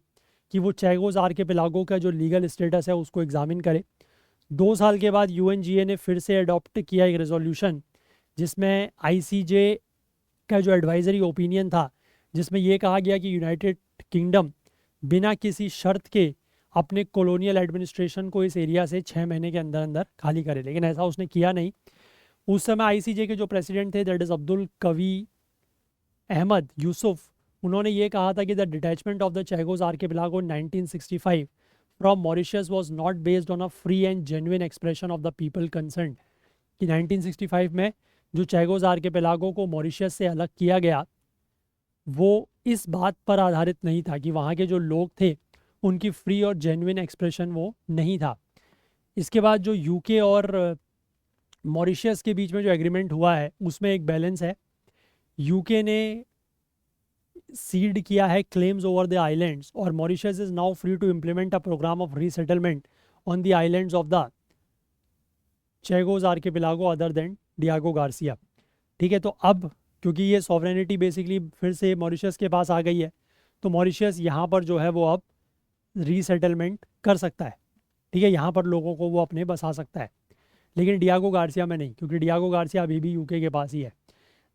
कि वो चैगोस आर्किपेलागो का जो लीगल स्टेटस है उसको एग्जामिन करे। 2 साल के बाद यूएनजीए ने फिर से अडॉप्ट किया एक रेजोल्यूशन जिसमें आईसीजे का जो एडवाइजरी ओपिनियन था, जिसमें यह कहा गया कि यूनाइटेड किंगडम बिना किसी शर्त के अपने कॉलोनियल एडमिनिस्ट्रेशन को इस एरिया से 6 महीने के अंदर अंदर खाली करे, लेकिन ऐसा उसने किया नहीं। उस समय आईसीजे के जो प्रेसिडेंट थे दैट इज़ अब्दुल कवी अहमद यूसुफ, उन्होंने ये कहा था कि the detachment of the Chagos archipelago in 1965 from Mauritius was not based on a free and genuine expression of the people concern, कि 1965 में जो चैगोस आर्किपेलागो को मॉरिशस से अलग किया गया वो इस बात पर आधारित नहीं था कि वहाँ के जो लोग थे उनकी फ्री और जेन्युइन एक्सप्रेशन वो नहीं था। इसके बाद जो यूके और मॉरिशस के बीच में जो एग्रीमेंट हुआ है उसमें एक बैलेंस है। यूके ने सीड किया है क्लेम्स ओवर द आइलैंड्स और Mauritius is now free to implement a programme of resettlement on the islands of the Chagos archipelago other than Diego Garcia. ठीक है, तो अब क्योंकि ये सॉवरेनिटी बेसिकली फिर से मॉरिशस के पास आ गई है, तो मॉरिशस यहाँ पर जो है वो अब रीसेटलमेंट कर सकता है। ठीक है, यहाँ पर लोगों को वो अपने बसा सकता है, लेकिन डियागो गार्सिया में नहीं, क्योंकि डियागो गार्सिया अभी भी यूके के पास ही है।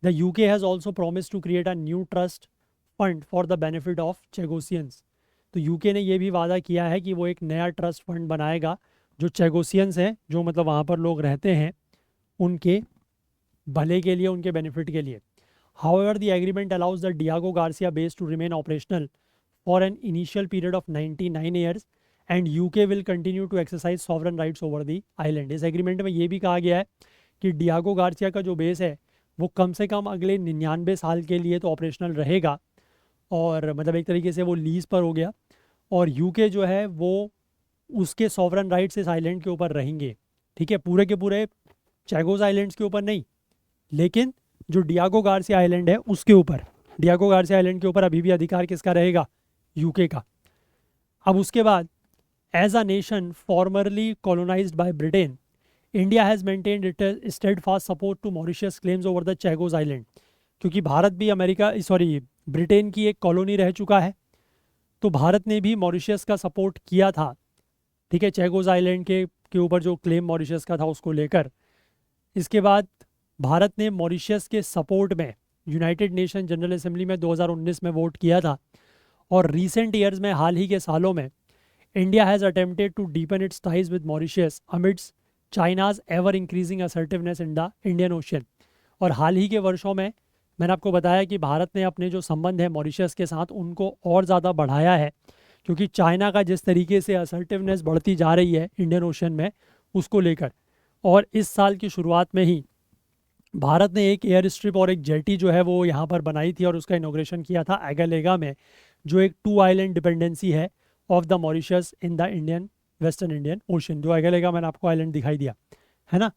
The UK has also promise to create a new trust fund for the benefit of Chagossians. तो यूके ने ये भी वादा किया है कि वो एक नया ट्रस्ट फंड बनाएगा जो चेगोसियंस हैं, जो मतलब वहाँ पर लोग रहते हैं, उनके भले के लिए, उनके बेनिफिट के लिए। However the agreement allows the Diego Garcia base to remain operational for an initial period of 99 years and UK will continue to exercise sovereign rights over the island. इस एग्रीमेंट में ये भी कहा गया है कि डियागो गार्सिया का जो बेस है वो कम से कम अगले 99 साल के लिए तो ऑपरेशनल रहेगा, और मतलब एक तरीके से वो लीज पर हो गया, और यूके जो है वो उसके सॉवरन राइट्स इस आइलैंड के ऊपर रहेंगे। ठीक है, पूरे के पूरे चैगोस आइलैंड्स के ऊपर नहीं, लेकिन जो डियागो गार्सिया आइलैंड है उसके ऊपर, डियागो गार्सिया आइलैंड के ऊपर अभी भी अधिकार किसका रहेगा? यूके का। अब उसके बाद, as a nation formerly colonised by Britain, India has maintained its steadfast support to Mauritius claims over the Chagos island. क्योंकि भारत भी ब्रिटेन की एक कॉलोनी रह चुका है, तो भारत ने भी मॉरिशियस का सपोर्ट किया था। ठीक है, चैगोस आइलैंड के ऊपर जो क्लेम मॉरिशस का था उसको लेकर। इसके बाद भारत ने मॉरिशस के सपोर्ट में यूनाइटेड नेशन जनरल असेंबली में 2019 में वोट किया था, और रीसेंट ईयर्स में, हाल ही के सालों में, India has attempted to deepen its ties with Mauritius amidst China's ever increasing assertiveness in the Indian Ocean. और हाल ही के वर्षों में मैंने आपको बताया कि भारत ने अपने जो संबंध है मॉरिशस के साथ उनको और ज़्यादा बढ़ाया है, क्योंकि चाइना का जिस तरीके से असर्टिवनेस बढ़ती जा रही है इंडियन ओशन में, उसको लेकर। और इस साल की शुरुआत में ही भारत ने एक एयर स्ट्रिप और एक जेटी जो है वो यहाँ पर बनाई थी और उसका इनोग्रेशन किया था एगालेगा में, जो एक 2 आइलैंड डिपेंडेंसी है of the Mauritius in the Indian western Indian ocean. जो एगालेगा मैंने आपको आइलैंड दिखाई दिया है ना।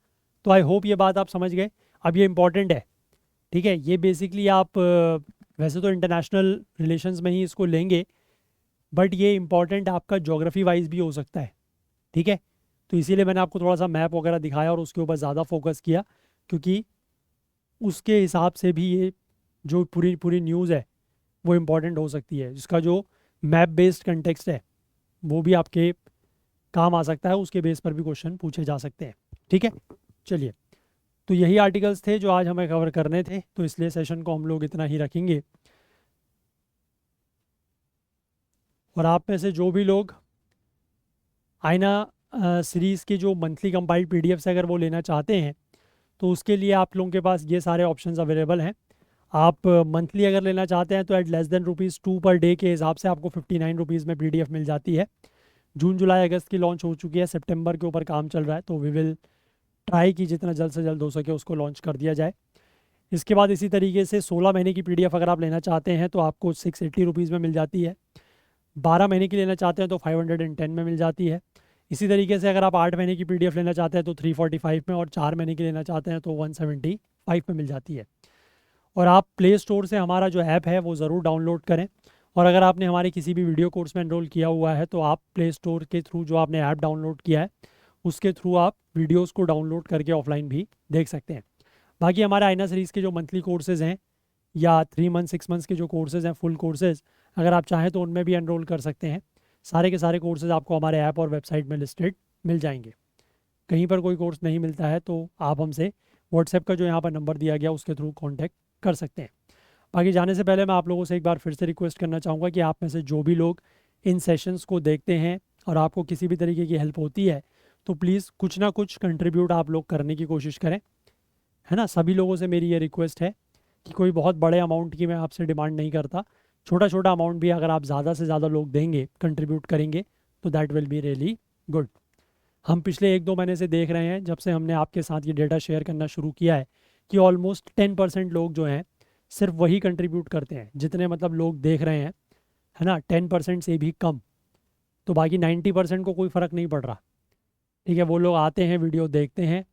तो आई होप ये बात आप समझ गए। अब ये इंपॉर्टेंट है, ठीक है, ये बेसिकली आप वैसे तो इंटरनेशनल रिलेशंस में ही इसको लेंगे, बट ये इंपॉर्टेंट आपका ज्योग्राफी वाइज भी हो सकता है। ठीक है, तो इसीलिए मैंने आपको थोड़ा सा मैप वगैरह दिखाया और उसके ऊपर ज़्यादा फोकस किया, क्योंकि उसके हिसाब से भी ये जो पूरी पूरी न्यूज़ है वो इम्पॉर्टेंट हो सकती है। जिसका जो मैप बेस्ड कंटेक्स्ट है वो भी आपके काम आ सकता है, उसके बेस पर भी क्वेश्चन पूछे जा सकते हैं। ठीक है, चलिए, तो यही आर्टिकल्स थे जो आज हमें कवर करने थे, तो इसलिए सेशन को हम लोग इतना ही रखेंगे। और आप में से जो भी लोग आईना सीरीज़ के जो मंथली कंपाइल्ड पीडीएफ्स अगर वो लेना चाहते हैं, तो उसके लिए आप लोगों के पास ये सारे ऑप्शंस अवेलेबल हैं। आप मंथली अगर लेना चाहते हैं तो eight less than ₹2 per day के हिसाब से आपको 59 रुपीज़ में पीडीएफ मिल जाती है। जून जुलाई अगस्त की लॉन्च हो चुकी है, सितंबर के ऊपर काम चल रहा है, तो वी विल ट्राई कि जितना जल्द से जल्द हो सके उसको लॉन्च कर दिया जाए। इसके बाद इसी तरीके से 16 महीने की पीडीएफ अगर आप लेना चाहते हैं तो आपको 680 रुपीज़ में मिल जाती है। 12 महीने की लेना चाहते हैं तो 510 में मिल जाती है। इसी तरीके से अगर आप 8 महीने की पीडीएफ लेना चाहते हैं तो 345 में, और 4 महीने की लेना चाहते हैं तो 175 में मिल जाती है। और आप प्ले स्टोर से हमारा जो ऐप है वो ज़रूर डाउनलोड करें, और अगर आपने हमारे किसी भी वीडियो कोर्स में एनरोल किया हुआ है तो आप प्ले स्टोर के थ्रू जो आपने ऐप डाउनलोड किया है उसके थ्रू आप वीडियोस को डाउनलोड करके ऑफलाइन भी देख सकते हैं। बाकी हमारे आईना सीरीज़ के जो मंथली कोर्सेज़ हैं या 3 मंथ 6 मंथ्स के जो कोर्सेज़ हैं, फुल कोर्सेज़, अगर आप चाहें तो उनमें भी एनरोल कर सकते हैं। सारे के सारे कोर्सेज़ आपको हमारे ऐप और वेबसाइट में लिस्टेड मिल जाएंगे। कहीं पर कोई कोर्स नहीं मिलता है तो आप हमसे व्हाट्सएप का जो यहाँ पर नंबर दिया गया उसके थ्रू कॉन्टैक्ट कर सकते हैं। बाकी जाने से पहले मैं आप लोगों से एक बार फिर से रिक्वेस्ट करना चाहूँगा कि आप में से जो भी लोग इन सेशंस को देखते हैं और आपको किसी भी तरीके की हेल्प होती है तो प्लीज़ कुछ ना कुछ कंट्रीब्यूट आप लोग करने की कोशिश करें, है ना। सभी लोगों से मेरी ये रिक्वेस्ट है कि कोई बहुत बड़े अमाउंट की मैं आपसे डिमांड नहीं करता। छोटा छोटा अमाउंट भी अगर आप ज़्यादा से ज़्यादा लोग देंगे, कंट्रीब्यूट करेंगे, तो that will be really good. हम पिछले 1-2 महीने से देख रहे हैं, जब से हमने आपके साथ ये डेटा शेयर करना शुरू किया है, कि ऑलमोस्ट 10% लोग जो हैं सिर्फ वही कंट्रीब्यूट करते हैं जितने मतलब लोग देख रहे हैं, है ना। 10% से भी कम, तो बाकी 90% को कोई फ़र्क नहीं पड़ रहा। ठीक है, वो लोग आते हैं, वीडियो देखते हैं,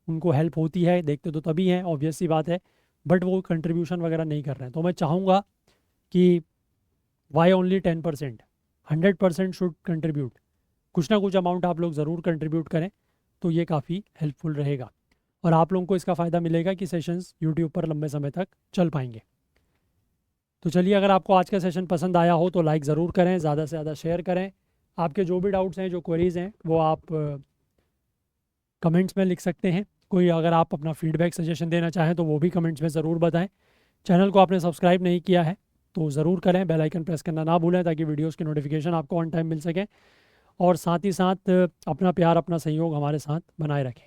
उनको हेल्प होती है, देखते तो तभी हैं, ऑब्वियस सी बात है, बट वो कंट्रीब्यूशन वगैरह नहीं कर रहे हैं। तो मैं चाहूँगा कि वाई ओनली 10%, 100% शुड कंट्रीब्यूट, कुछ ना कुछ अमाउंट आप लोग ज़रूर कंट्रीब्यूट करें, तो ये काफ़ी हेल्पफुल रहेगा और आप लोगों को इसका फ़ायदा मिलेगा कि सेशंस यूट्यूब पर लंबे समय तक चल पाएंगे। तो चलिए, अगर आपको आज का सेशन पसंद आया हो तो लाइक ज़रूर करें, ज़्यादा से ज़्यादा शेयर करें। आपके जो भी डाउट्स हैं, जो क्वेरीज़ हैं, वो आप कमेंट्स में लिख सकते हैं। कोई अगर आप अपना फीडबैक सजेशन देना चाहें तो वो भी कमेंट्स में ज़रूर बताएं। चैनल को आपने सब्सक्राइब नहीं किया है तो ज़रूर करें, बेल आइकन प्रेस करना ना भूलें ताकि वीडियोस की नोटिफिकेशन आपको ऑन टाइम मिल सके, और साथ ही साथ अपना प्यार, अपना सहयोग हमारे साथ बनाए रखें।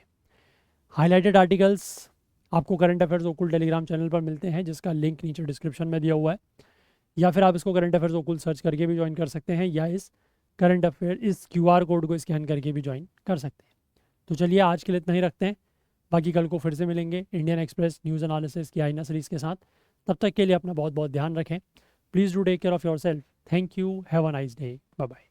हाईलाइटेड आर्टिकल्स आपको करंट अफेयर्स ओकुल टेलीग्राम चैनल पर मिलते हैं, जिसका लिंक नीचे डिस्क्रिप्शन में दिया हुआ है, या फिर आप इसको करंट अफेयर्स ओकुल सर्च करके भी ज्वाइन कर सकते हैं, या इस करंट अफेयर इस QR कोड को स्कैन करके भी ज्वाइन कर सकते हैं। तो चलिए, आज के लिए इतना ही रखते हैं, बाकी कल को फिर से मिलेंगे इंडियन एक्सप्रेस न्यूज़ एनालिसिस की आईना सीरीज़ के साथ। तब तक के लिए अपना बहुत बहुत ध्यान रखें। Please do take care of your self. Thank you, have a nice day, bye bye.